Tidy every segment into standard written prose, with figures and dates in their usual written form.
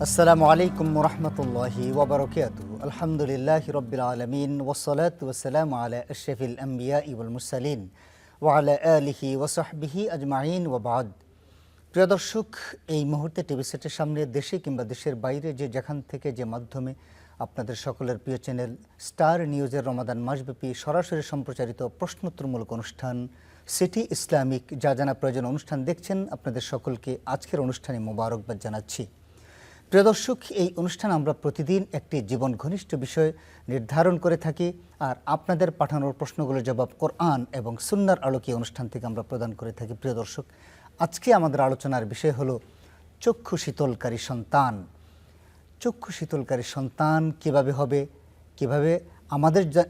আসসালামু আলাইকুম ওরহমতুল্লাহি ওবরাকাতু। আলহামদুলিল্লাহি রব্বিল আলামিন ওয়াসসালাতু ওয়াসসালামু আলা আশরাফিল আমবিয়া ওয়াল মুরসালিন ওয়া আলা আলিহি ওয়া সাহবিহি আজমাইন ওয়া বাদ। প্রিয় দর্শক, এই মুহূর্তে টিভি সেটের সামনে দেশে কিংবা দেশের বাইরে যে যেখান থেকে যে মাধ্যমে আপনাদের সকলের প্রিয় চ্যানেল স্টার নিউজের রমাদান মাসব্যাপী সরাসরি সম্প্রচারিত প্রশ্নোত্তরমূলক অনুষ্ঠান সিটি ইসলামিক যা জানা প্রয়োজন অনুষ্ঠান দেখছেন, আপনাদের সকলকে আজকের অনুষ্ঠানে মোবারকবাদ জানাচ্ছি। প্রিয় দর্শক, এই অনুষ্ঠান আমরা প্রতিদিন একটি জীবন ঘনিষ্ঠ বিষয় নির্ধারণ করে থাকি, আর আপনাদের পাঠানোর প্রশ্নগুলোর জবাব কোরআন এবং সুন্নাহর আলোকে অনুষ্ঠান থেকে আমরা প্রদান করে থাকি। প্রিয় দর্শক, আজকে আমাদের আলোচনার বিষয় হলো চক্ষু শীতলকারী সন্তান। চক্ষু শীতলকারী সন্তান কিভাবে হবে, কিভাবে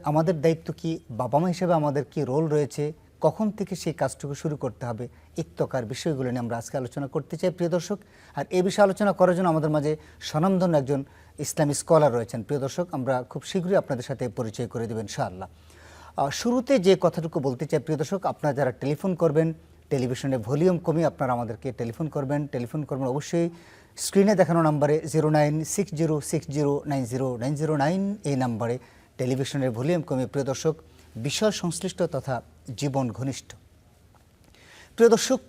আমাদের দায়িত্ব কি, বাবা মা হিসেবে আমাদের কি রোল রয়েছে, কখন থেকে সেই কাজটুকু শুরু করতে হবে, ইত্তকার বিষয়গুলো নিয়ে আমরা আজকে আলোচনা করতে চাই প্রিয় দর্শক। আর এই বিষয়ে আলোচনা করার জন্য আমাদের মাঝে স্বনামধন্য একজন ইসলামী স্কলার রয়েছেন। প্রিয় দর্শক, আমরা খুব শীঘ্রই আপনাদের সাথে পরিচয় করে দেবেন ইনশাআল্লাহ। শুরুতে যে কথাটুকু বলতে চাই প্রিয় দর্শক, আপনারা যারা টেলিফোন করবেন, টেলিভিশনের ভলিউম কমিয়ে আপনারা আমাদেরকে টেলিফোন করবেন অবশ্যই স্ক্রিনে দেখানো নাম্বারে 096060909009 এই নাম্বারে টেলিভিশনের ভলিউম কমিয়ে প্রিয় দর্শক বিষয় সংশ্লিষ্ট তথা জীবন ঘনিষ্ঠ। প্রিয় দর্শক,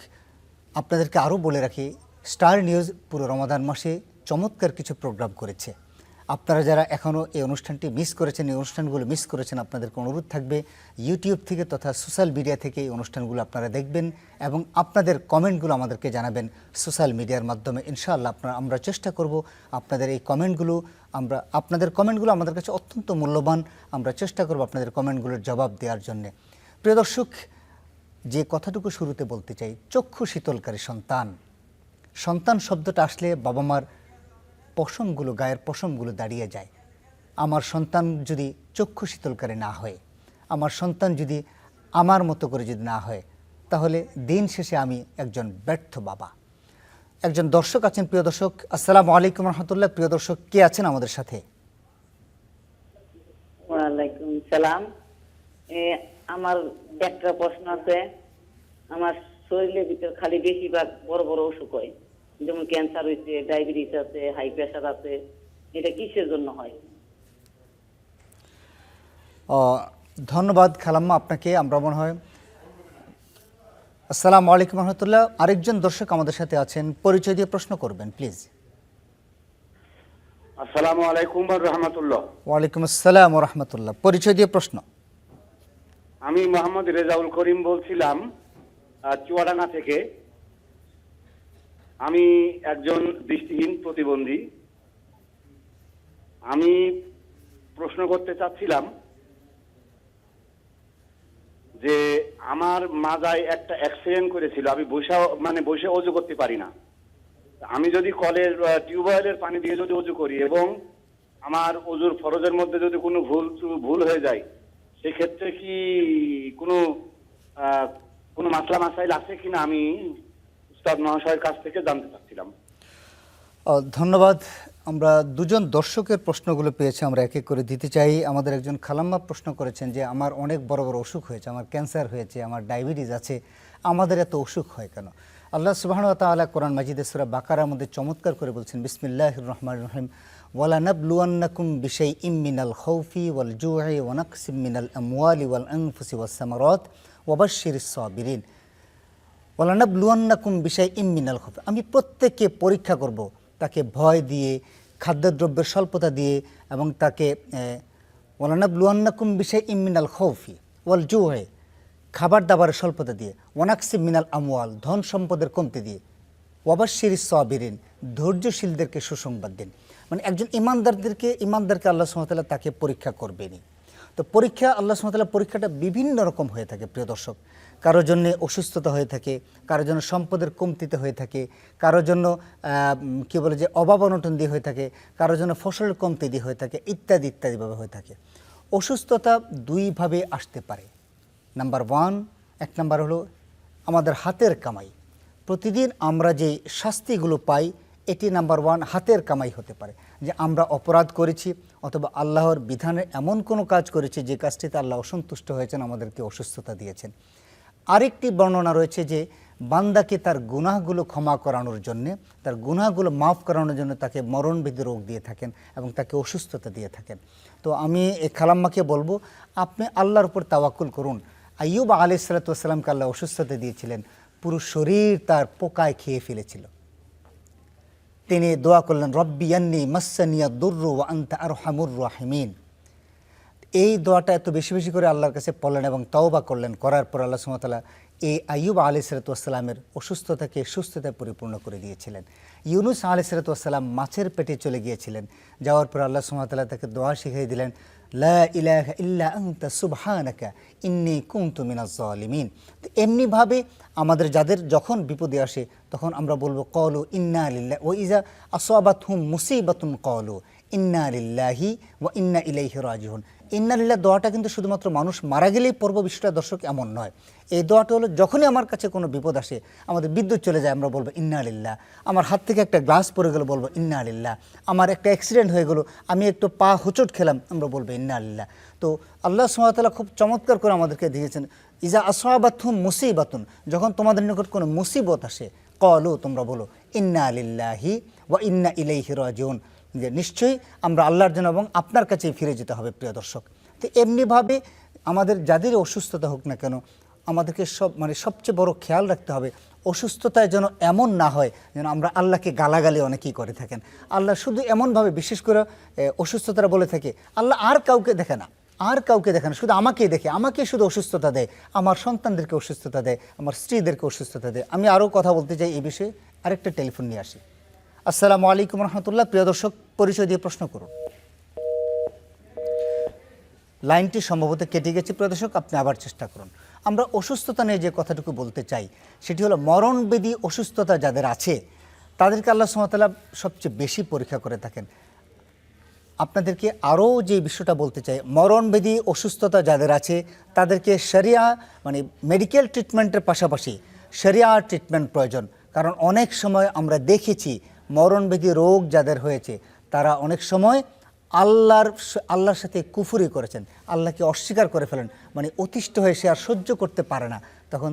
আপনাদেরকে আরও বলে রাখি, স্টার নিউজ পুরো রমাদান মাসে চমৎকার কিছু প্রোগ্রাম করেছে। আপনারা যারা এখনও এই অনুষ্ঠানটি মিস করেছেন, এই অনুষ্ঠানগুলো মিস করেছেন, আপনাদেরকে অনুরোধ থাকবে ইউটিউব থেকে তথা সোশ্যাল মিডিয়া থেকে এই অনুষ্ঠানগুলো আপনারা দেখবেন এবং আপনাদের কমেন্টগুলো আমাদেরকে জানাবেন সোশ্যাল মিডিয়ার মাধ্যমে। ইনশাআল্লাহ আমরা চেষ্টা করব আপনাদের এই কমেন্টগুলো আপনাদের কমেন্টগুলো আমাদের কাছে অত্যন্ত মূল্যবান। আমরা চেষ্টা করব আপনাদের কমেন্টগুলোর জবাব দেওয়ার জন্যে। প্রিয় দর্শক, যে কথাটুকু শুরুতে বলতে চাই, চক্ষু শীতলকারী সন্তান। সন্তান শব্দটা আসলে বাবা মার পশমগুলো, গায়ের পশমগুলো দাঁড়িয়ে যায়। আমার সন্তান যদি চক্ষু শীতলকারী না হয়, আমার সন্তান যদি আমার মতো করে যদি না হয়, তাহলে দিন শেষে আমি একজন ব্যর্থ বাবা। একজন দর্শক আছেন প্রিয় দর্শক। আসসালামু আলাইকুম রহমতুল্লাহ। প্রিয় দর্শক, কে আছেন আমাদের সাথে? ওয়ালাইকুম সালাম। আমার একটা প্রশ্ন আছে। আমার শরীরের ভিতর খালি বেশিরভাগ বড় বড় অসুখ হয়, যেমন ক্যান্সার হয়েছে, ডায়াবেটিস আছে, হাই প্রেশার আছে। এটা কিসের জন্য হয়? ধন্যবাদ খালাম্মা আপনাকে। আমরা মনে হয় আসসালামু আলাইকুম রহমতুল্লাহ। আরেকজন দর্শক আমাদের সাথে আছেন, পরিচয় দিয়ে প্রশ্ন করবেন প্লিজ। আসসালামু আলাইকুম ওয়া রাহমাতুল্লাহ। ওয়ালাইকুম আসসালাম ওয়া রাহমাতুল্লাহ। পরিচয় দিয়ে প্রশ্ন। আমি মোহাম্মদ রেজাউল করিম বলছিলাম চুয়াডাঙ্গা থেকে। আমি একজন দৃষ্টিহীন প্রতিবন্ধী। আমি প্রশ্ন করতে চাচ্ছিলাম যে আমার মাজায় একটা অ্যাক্সিডেন্ট করেছিল। আমি বসে অজু করতে পারি না। আমি যদি কলের টিউবওয়েলের পানি দিয়ে যদি অজু করি এবং আমার অজুর ফরজের মধ্যে যদি কোনো ভুল হয়ে যায়, সেক্ষেত্রে কি কোনো মাসলা মাসাইল আছে কিনা আমি উস্তাদ মহাশয়ের কাছ থেকে জানতে চাচ্ছিলাম। ধন্যবাদ। আমরা দুজন দর্শকের প্রশ্নগুলো পেয়েছি, আমরা এক এক করে দিতে চাই। আমাদের একজন খালাম্মা প্রশ্ন করেছেন যে আমার অনেক বড় বড় অসুখ হয়েছে, আমার ক্যান্সার হয়েছে, আমার ডায়াবেটিস আছে, আমাদের এত অসুখ হয় কেন? আল্লাহ সুবহানাহু ওয়া তাআলা কোরআন মাজিদে সূরা বাকারার মধ্যে চমৎকার করে বলছেন, বিসমিল্লাহির রহমানির রহিম, ওয়ালা নাবলুওয়ান্নাকুম বিশাইইম মিনাল খাউফি ওয়াল জু'i ওয়া নাকসিম মিনাল আমওয়ালি ওয়াল আনফুসি ওয়াস সামারাত ওয়া বাশশিরিস সাবিরিন। ওয়ালা নাবলুওয়ান্নাকুম বিশাইইম মিনাল খাউফ, আমি প্রত্যেককে পরীক্ষা করব, তাকে ভয় দিয়ে, খাদ্যদ্রব্যের স্বল্পতা দিয়ে, এবং তাকে ওয়ালা নাবলুওয়ান্নাকুম বিশাইইম মিনাল খাউফি ওয়াল জু'i, খাবার দাবারের স্বল্পতা দিয়ে, ওয়ানাকসিম মিনাল আমওয়াল, ধন সম্পদের কমতি দিয়ে, ওয়াবাশশিরিস সাবিরিন, ধৈর্যশীলদেরকে সুসংবাদ দিন। মানে একজন ইমানদারকে আল্লাহ সুবহানাহু ওয়া তাআলা তাকে পরীক্ষা করবেনই। তো আল্লাহ সুবহানাহু ওয়া তাআলা পরীক্ষাটা বিভিন্ন রকম হয়ে থাকে প্রিয় দর্শক। কারোর জন্য অসুস্থতা হয়ে থাকে, কারোর জন্য সম্পদের কমতিতে হয়ে থাকে, কারোর জন্য অভাব অনটন দিয়ে হয়ে থাকে, কারোর জন্য ফসলের কমতি দিয়ে হয়ে থাকে, ইত্যাদি ইত্যাদিভাবে হয়ে থাকে। অসুস্থতা দুইভাবে আসতে পারে। এক নাম্বার হলো আমাদের হাতের কামাই। প্রতিদিন আমরা যে শাস্তিগুলো পাই, এটি নাম্বার 1 হাতের কামাই হতে পারে, যে আমরা অপরাধ করেছি অথবা আল্লাহর বিধানে এমন কোনো কাজ করেছি যে কাজটিতে আল্লাহ অসন্তুষ্ট হয়েছেন, আমাদেরকে অসুস্থতা দিয়েছেন। আরেকটি বর্ণনা রয়েছে যে বান্দাকে তার গুনাহগুলো ক্ষমা করানোর জন্যে, তার গুনাহগুলো মাফ করানোর জন্য তাকে মরণবিধি রোগ দিয়ে থাকেন এবং তাকে অসুস্থতা দিয়ে থাকেন। তো আমি এই খালাম্মাকে বলবো, আপনি আল্লাহর উপর তাওয়াক্কুল করুন। আইয়ুব আলাইহিস সালাতু ওয়াস সালামকে আল্লাহ অসুস্থতা দিয়েছিলেন, পুরো শরীর তার পোকায় খেয়ে ফেলেছিল। তিনি দোয়া করলেন, রব্বি আন্নি মাসসানিয়া দুররু ওয়া আনতা আরহামুর রাহিমিন। এই দোয়াটা এত বেশি বেশি করে আল্লাহর কাছে পড়লেন এবং তওবা করলেন। করার পর আল্লাহ সুবহানাহু ওয়া তাআলা এই আইয়ুব আলাইহিস সালাতু ওয়াস সালামের অসুস্থতাকে সুস্থতায় পরিপূর্ণ করে দিয়েছিলেন। ইউনুস আলাইহিস সালাতু ওয়াস সালাম মাছের পেটে চলে গিয়েছিলেন, যাওয়ার পর আল্লাহ সুবহানাহু ওয়া তাআলা তাকে দোয়া শিখিয়ে দিলেন, লা ইলাহা ইল্লা আনতা সুবহানাকা ইন্নী কুনতু মিনাজ জালিমিন। তো এমনিভাবে আমাদের যাদের যখন বিপদে আসে তখন আমরা বলবো ক্বালু ইন্না লিল্লাহি ওয়া ইযা আসাবাতহুম মুসিবাতুন ক্বালু ইন্না লিল্লাহি ওয়া ইন্না ইলাইহি রাজিউন। ইন্না লিল্লাহ দোয়াটা কিন্তু শুধুমাত্র মানুষ মারা গেলেই পড়ব বিষয়টা দর্শক এমন নয়। এই দোয়াটা হলো যখনই আমার কাছে কোনো বিপদ আসে, আমাদের বিদ্যুৎ চলে যায়, আমরা বলবো ইন্না লিল্লাহ। আমার হাত থেকে একটা গ্লাস পড়ে গেল, বলবো ইন্না লিল্লাহ। আমার একটা অ্যাক্সিডেন্ট হয়ে গেল, আমি একটু পা হোঁচট খেলাম, আমরা বলবো ইন্না লিল্লাহ। তো আল্লাহ সুবহানাহু ওয়া তাআলা খুব চমৎকার করে আমাদেরকে দিয়েছেন, ইজা আসাবাতহুম মুসিবাতুন, যখন তোমাদের নিকট কোনো মুসিবত আসে, ক্বালু, তোমরা বলো ইন্না লিল্লাহি ওয়া ইন্না ইলাইহি রাজিউন, যে নিশ্চয়ই আমরা আল্লাহর জন্য এবং আপনার কাছেই ফিরে যেতে হবে। প্রিয় দর্শক, তো এমনিভাবে আমাদের যাদের অসুস্থতা হোক না কেন, আমাদেরকে সবচেয়ে বড় খেয়াল রাখতে হবে অসুস্থতায় যেন এমন না হয় যেন আমরা আল্লাহকে গালাগালি অনেকেই করে থাকেন। আল্লাহ শুধু এমনভাবে, বিশেষ করে অসুস্থতারা বলে থাকে, আল্লাহ আর কাউকে দেখে না, আর কাউকে দেখে না, শুধু আমাকেই দেখে, আমাকেই শুধু অসুস্থতা দেয়, আমার সন্তানদেরকে অসুস্থতা দেয়, আমার স্ত্রীদেরকে অসুস্থতা দেয়। আমি আরও কথা বলতে চাই এই বিষয়ে, আরেকটা টেলিফোন নিয়ে আসি। আসসালামু আলাইকুম রহমতুল্লাহ। প্রিয় দর্শক, পরিচয় দিয়ে প্রশ্ন করুন। লাইনটি সম্ভবত কেটে গেছে। প্রিয় দর্শক, আপনি আবার চেষ্টা করুন। আমরা অসুস্থতা নিয়ে যে কথাটুকু বলতে চাই সেটি হলো, মরণবেদী অসুস্থতা যাদের আছে তাদেরকে আল্লাহ সুবহানাহু ওয়া তাআলা সবচেয়ে বেশি পরীক্ষা করে থাকেন। আপনাদেরকে আরও যে বিষয়টা বলতে চাই, মরণবেদী অসুস্থতা যাদের আছে তাদেরকে শরিয়া মেডিকেল ট্রিটমেন্টের পাশাপাশি শরিয়া ট্রিটমেন্ট প্রয়োজন। কারণ অনেক সময় আমরা দেখেছি মরণবেদী রোগ যাদের হয়েছে তারা অনেক সময় আল্লাহর সাথে কুফরি করেছেন, আল্লাহকে অস্বীকার করে ফেলেন, অতিষ্ঠ হয়ে সে আর সহ্য করতে পারে না, তখন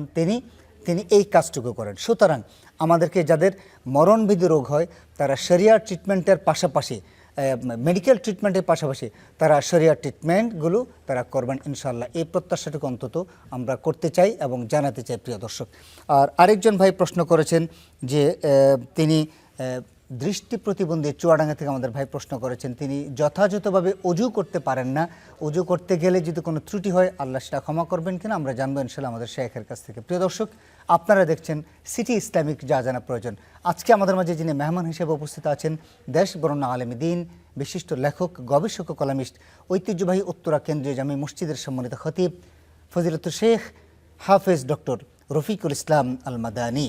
তিনি এই কাজটুকু করেন। সুতরাং আমাদেরকে যাদের মরণবেদী রোগ হয় তারা শরিয়া ট্রিটমেন্টের পাশাপাশি, মেডিকেল ট্রিটমেন্টের পাশাপাশি তারা শরিয়া ট্রিটমেন্টগুলো তারা করবেন ইনশাআল্লাহ। এই প্রত্যাশাটুকু অন্তত আমরা করতে চাই এবং জানাতে চাই। প্রিয় দর্শক, আর আরেকজন ভাই প্রশ্ন করেছেন যে তিনি দৃষ্টি প্রতিবন্ধী, চুয়াডাঙ্গা থেকে আমাদের ভাই প্রশ্ন করেছেন, তিনি যথাযথভাবে অজু করতে পারেন না। অজু করতে গেলে যদি কোনো ত্রুটি হয় আল্লাহ সেটা ক্ষমা করবেন কিনা আমরা জানবো ইনশাআল্লাহ আমাদের শেখের কাছ থেকে। প্রিয় দর্শক, আপনারা দেখছেন সিটি ইসলামিক যা জানা প্রয়োজন। আজকে আমাদের মাঝে যিনি মেহমান হিসেবে উপস্থিত আছেন, দেশ বরেণ্য আলেম দ্বীন, বিশিষ্ট লেখক, গবেষক ও কলামিস্ট, ঐতিহ্যবাহী উত্তরা কেন্দ্রীয় জামি মসজিদের সম্মানিত খতিব ফজিলতুল শেখ হাফেজ ডক্টর রফিকুল ইসলাম আল মাদানী।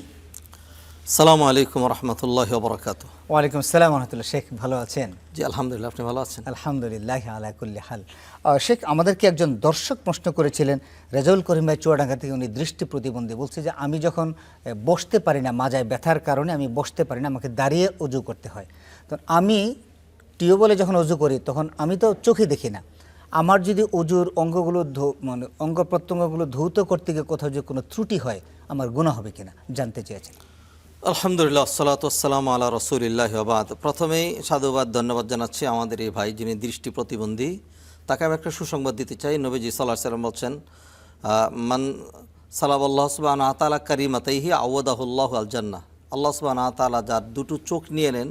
আসসালামু আলাইকুম রহমতুল্লাহি ওয়া বারাকাতুহু। ওয়ালাইকুম আসসালাম রহমতুল্লাহ। শেখ ভালো আছেন? জি আলহামদুলিল্লাহ, আপনি ভালো আছেন? আলহামদুলিল্লাহ আলা কুল্লি হাল। শেখ, আমাদেরকে একজন দর্শক প্রশ্ন করেছিলেন, রেজাউল করিম ভাই চুয়াডাঙ্গা থেকে, উনি দৃষ্টি প্রতিবন্ধী। বলছে যে আমি যখন বসতে পারি না, মাজায় ব্যথার কারণে আমি বসতে পারি না, আমাকে দাঁড়িয়ে অজু করতে হয়। তো আমি টিউবওয়েলে যখন অজু করি তখন আমি তো চোখে দেখি না, আমার যদি অজুর অঙ্গগুলো অঙ্গ প্রত্যঙ্গগুলো ধৌত করতে গিয়ে কোথাও যে কোনো ত্রুটি হয় আমার গুনাহ হবে কিনা জানতে চেয়েছেন। আলহামদুলিল্লাহ, আসসালাতু ওয়াসসালামু আলা রাসূলিল্লাহি ওয়া বাদ। প্রথমেই সাধুবাদ, ধন্যবাদ জানাচ্ছি আমাদের এই ভাই যিনি দৃষ্টি প্রতিবন্ধী। তাকে আমি একটা সুসংবাদ দিতে চাই। নবীজি সাল্লাল্লাহু আলাইহি ওয়াসাল্লাম বলছেন, মান সালাবাল্লাহু সুবহানাহু ওয়া তাআলা কারিমাতাইহি আওয়াদাহুল্লাহু আল জান্নাহ। আল্লাহ সুবহানাহু ওয়া তাআলা যার দুটো চোখ নিয়ে নেন,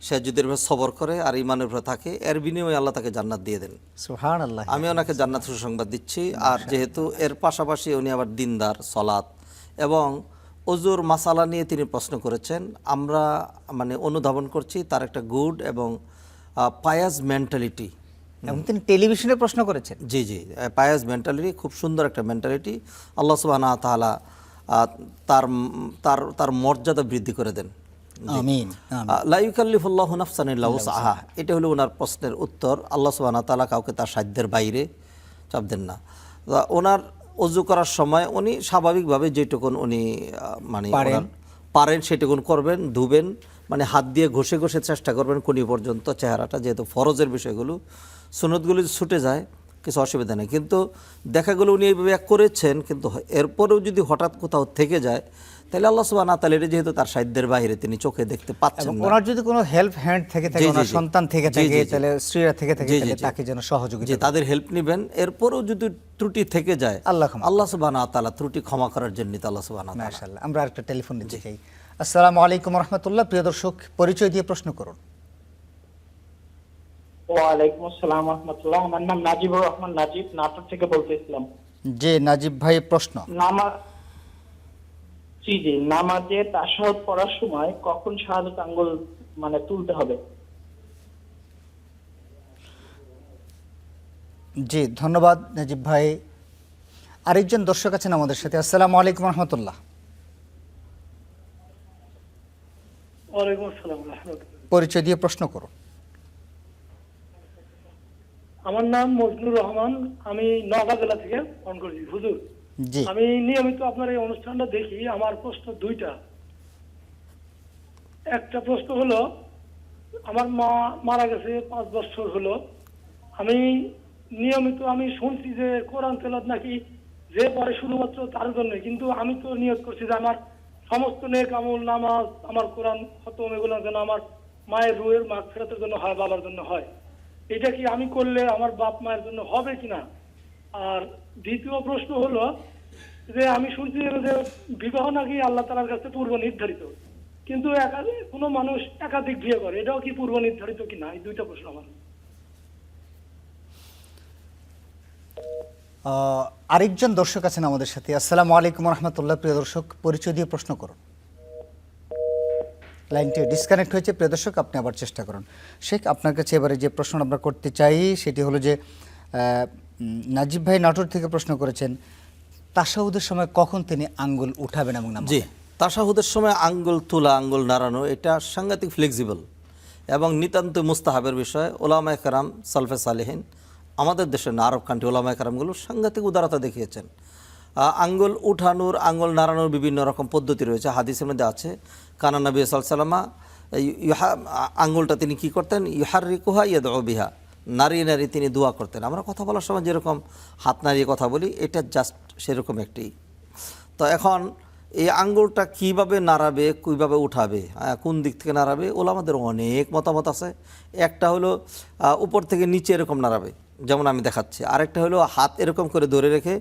সে যদি এর উপর সবর করে আর ঈমানের উপরে থাকে, এর বিনিময়ে আল্লাহ তাকে জান্নাত দিয়ে দেন। সুবহানাল্লাহ। আমি ওনাকে জান্নাত সুসংবাদ দিচ্ছি। আর যেহেতু এর পাশাপাশি উনি আবার দিনদার, সালাত এবং অজুর মাসালা নিয়ে তিনি প্রশ্ন করেছেন, আমরা অনুধাবন করছি তার একটা গুড এবং পায়াস মেন্টালিটি। এবং তিনি টেলিভিশনে প্রশ্ন করেছেন। জি জি, পায়াস মেন্টালিটি, খুব সুন্দর একটা মেন্টালিটি। আল্লাহ সুবহানাহু ওয়া তাআলা তার তার তার মর্যাদা বৃদ্ধি করে দেন। আমিন। লা ইউকাল্লিফুল্লাহু নাফসান ইল্লা উসআহা, এটা হলো ওনার প্রশ্নের উত্তর। আল্লাহ সুবহানাহু ওয়া তাআলা কাউকে তার সাধ্যের বাইরে চাপ দেন না। ওনার অজু করার সময় উনি স্বাভাবিকভাবে যেটুকুন উনি পারেন সেটুকুন করবেন, ধুবেন, হাত দিয়ে ঘষে ঘষে চেষ্টা করবেন কোনি পর্যন্ত চেহারাটা, যেহেতু ফরজের বিষয়গুলো। সুন্নতগুলো ছুটে যায় কিছু অসুবিধা নেই, কিন্তু দেখা গেলো উনি এইভাবে করেছেন, কিন্তু এরপরেও যদি হঠাৎ কোথাও থেকে যায় তাহলে আল্লাহ সুবহানাহু ওয়া তাআলা এটা যেহেতু তার সাধ্যের বাইরে, তিনি চোখে দেখতে পাচ্ছেন এবং না। ওনার যদি কোনো হেল্প হ্যান্ড থেকে থাকে, জি, জি, ওনার জি। সন্তান থেকে জি, থাকে, জি, জি। তাহলে স্ত্রীরা থেকে থাকে, জি, জি, তাহলে জি। তাকে যেন সহযোগিতা যে করে। তাদের হেল্প নেবেন, এরপরও যদি ত্রুটি থেকে যায় আল্লাহ ক্ষমা আল্লাহ সুবহানাহু ওয়া তাআলা ত্রুটি ক্ষমা করার জন্য তো আল্লাহ সুবহানাহু ওয়া তাআলা। মাশাআল্লাহ। আমরা আরেকটা টেলিফোন নিতে চাই। আসসালামু আলাইকুম রহমতুল্লাহ। প্রিয় দর্শক, পরিচয় দিয়ে প্রশ্ন করুন। ওয়ালাইকুম আসসালাম রহমতুল্লাহ। আমার নাম নাজিবুর রহমান, নাজিব, নাটোর থেকে বলতেছিলাম। জি নাজিব ভাই, প্রশ্ন। নামাজে তাশাহুদ পড়ার সময় কখন শাহাদাত আঙ্গুল তুলতে হবে? জি ধন্যবাদ নাজিব ভাই। আরেকজন দর্শক আছেন আমাদের সাথে। আসসালামু আলাইকুম রহমতুল্লাহ। ওয়ালাইকুম আসসালাম রাহমাতুল্লাহ। পরিচয় দিয়ে প্রশ্ন করুন। আমার নাম মজনুর রহমান, আমি নওগাঁ জেলা থেকে ফোন করছি। হুজুর, জি আমি নিয়মিত আপনার এই অনুষ্ঠানটা দেখি। আমার প্রশ্ন দুইটা। একটা প্রশ্ন হলো, আমার মা মারা গেছে 5 বছর হলো। আমি নিয়মিত শুনছি যে কোরআন তেলাওয়াত নাকি যে পড়ে শুধুমাত্র তার জন্য, কিন্তু আমি তো নিয়ত করছি যে আমার সমস্ত নেক আমল, নামাজ, আমার কোরআন খতম, এগুলো যেন আমার মায়ের রুহের মাগফিরাতের জন্য হয়, বাবার জন্য হয়। এটা কি আমি করলে আমার বাপ মায়ের জন্য হবে কিনা? আর দ্বিতীয় প্রশ্ন হলো যে আমি শুনছি যে বিবাহ নাকি আল্লাহ তাআলার কাছে পূর্ব নির্ধারিত, কিন্তু কোনো মানুষ একাধিক বিয়ে করে, এটাও কি পূর্ব নির্ধারিত কিনা? এই দুইটা প্রশ্ন আমার। আরেকজন দর্শক আছেন আমাদের সাথে। আসসালামু আলাইকুম রহমতুল্লাহ। প্রিয় দর্শক, পরিচয় দিয়ে প্রশ্ন করুন। লাইনটি ডিসকানেক্ট হয়েছে। প্রিয় দর্শক, আপনি আবার চেষ্টা করুন। শেখ, আপনার কাছে এবারে যে প্রশ্ন আমরা করতে চাই সেটি হলো যে নাজিব ভাই নাটোর থেকে প্রশ্ন করেছেন, তাশাহুদের সময় কখন তিনি আঙ্গুল উঠাবেন এবং নামাবেন? জি, তাশাহুদের সময় আঙ্গুল তোলা, আঙ্গুল নাড়ানো, এটা সাংঘাতিক ফ্লেক্সিবল এবং নিতান্ত মুস্তাহাবের বিষয়। ওলামায়ে কেরাম, সালফে সালেহিন, আমাদের দেশের না, আরব কান্ট্রি ওলামায়ে কেরামগুলো সাংঘাতিক উদারতা দেখিয়েছেন। আঙ্গুল উঠানোর, আঙ্গুল নাড়ানোর বিভিন্ন রকম পদ্ধতি রয়েছে। হাদিসের মধ্যে আছে, কানা নবী সাল্লাল্লাহু আলাইহি ওয়াসাল্লাম আঙ্গুলটা তিনি কি করতেন, ইউহাররিকুহা ইয়াদউ বিহা, নাড়িয়ে নাড়িয়ে তিনি দোয়া করতেন। আমরা কথা বলার সময় যেরকম হাত নাড়িয়ে কথা বলি, এটা জাস্ট সেরকম একটি। তো এখন এই আঙ্গুলটা কিভাবে নাড়াবে, কীভাবে উঠাবে, কোন দিক থেকে নাড়াবে, ওলামাদের অনেক মতামত আছে। একটা হলো উপর থেকে নিচে এরকম নাড়াবে, যেমন আমি দেখাচ্ছি। আরেকটা হলো হাত এরকম করে ধরে রেখে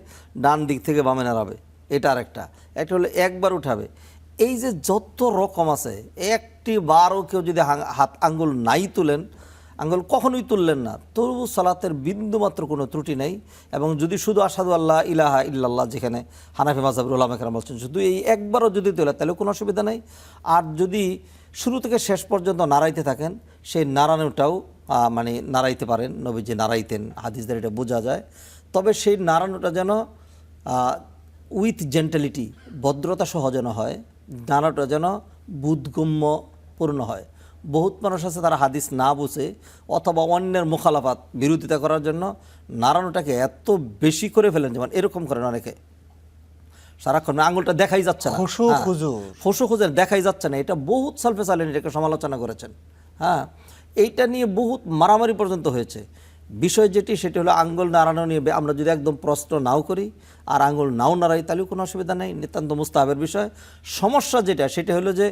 ডান দিক থেকে বামে নাড়াবে, এটা আরেকটা। একটা হলো একবার উঠাবে। এই যে যত রকম আছে, একটি বারও কেউ যদি হাত আঙ্গুল নাই তুলেন, আঙ্গুল কখনোই তুললেন না, তবু সালাতের বিন্দুমাত্র কোনো ত্রুটি নেই। এবং যদি শুধু আশহাদু আল্লাহ ইলাহা ইল্লাল্লাহ, যেখানে হানাফি মাযহাবের উলামায়ে কেরাম বলছেন শুধু এই একবারও যদি তোলে তাহলে কোনো অসুবিধা নেই। আর যদি শুরু থেকে শেষ পর্যন্ত নাড়াইতে থাকেন, সেই নাড়ানোটাও নাড়াইতে পারেন, নবীজি নাড়াইতেন, হাদিসদের এটা বোঝা যায়। তবে সেই নাড়ানোটা যেন উইথ জেন্টালিটি, ভদ্রতা সহ যেন হয়, নাড়ানোটা যেন বোধগম্যপূর্ণ হয়। বহুত মানুষ আছে তারা হাদিস না বুঝে অথবা অন্যের মুখালাফাত, বিরোধিতা করার জন্য নাড়ানোটাকে এত বেশি করে ফেলেন, যেমন এরকম করেন অনেকে, সারাক্ষণ আঙুলটা দেখাই যাচ্ছে না, খুশু খুঁজে দেখাই যাচ্ছে না। এটা বহুত সালফে সালেহিন এটাকে সমালোচনা করেছেন। হ্যাঁ, এইটা নিয়ে বহুত মারামারি পর্যন্ত হয়েছে। বিষয় যেটি, সেটি হলো আঙ্গুল নাড়ানো নিয়ে আমরা যদি একদম প্রশ্ন নাও করি আর আঙ্গুল নাও নাড়াই, তাহলেও কোনো অসুবিধা নেই, নিতান্ত মুস্তাহাবের বিষয়। সমস্যা যেটা, সেটা হলো যে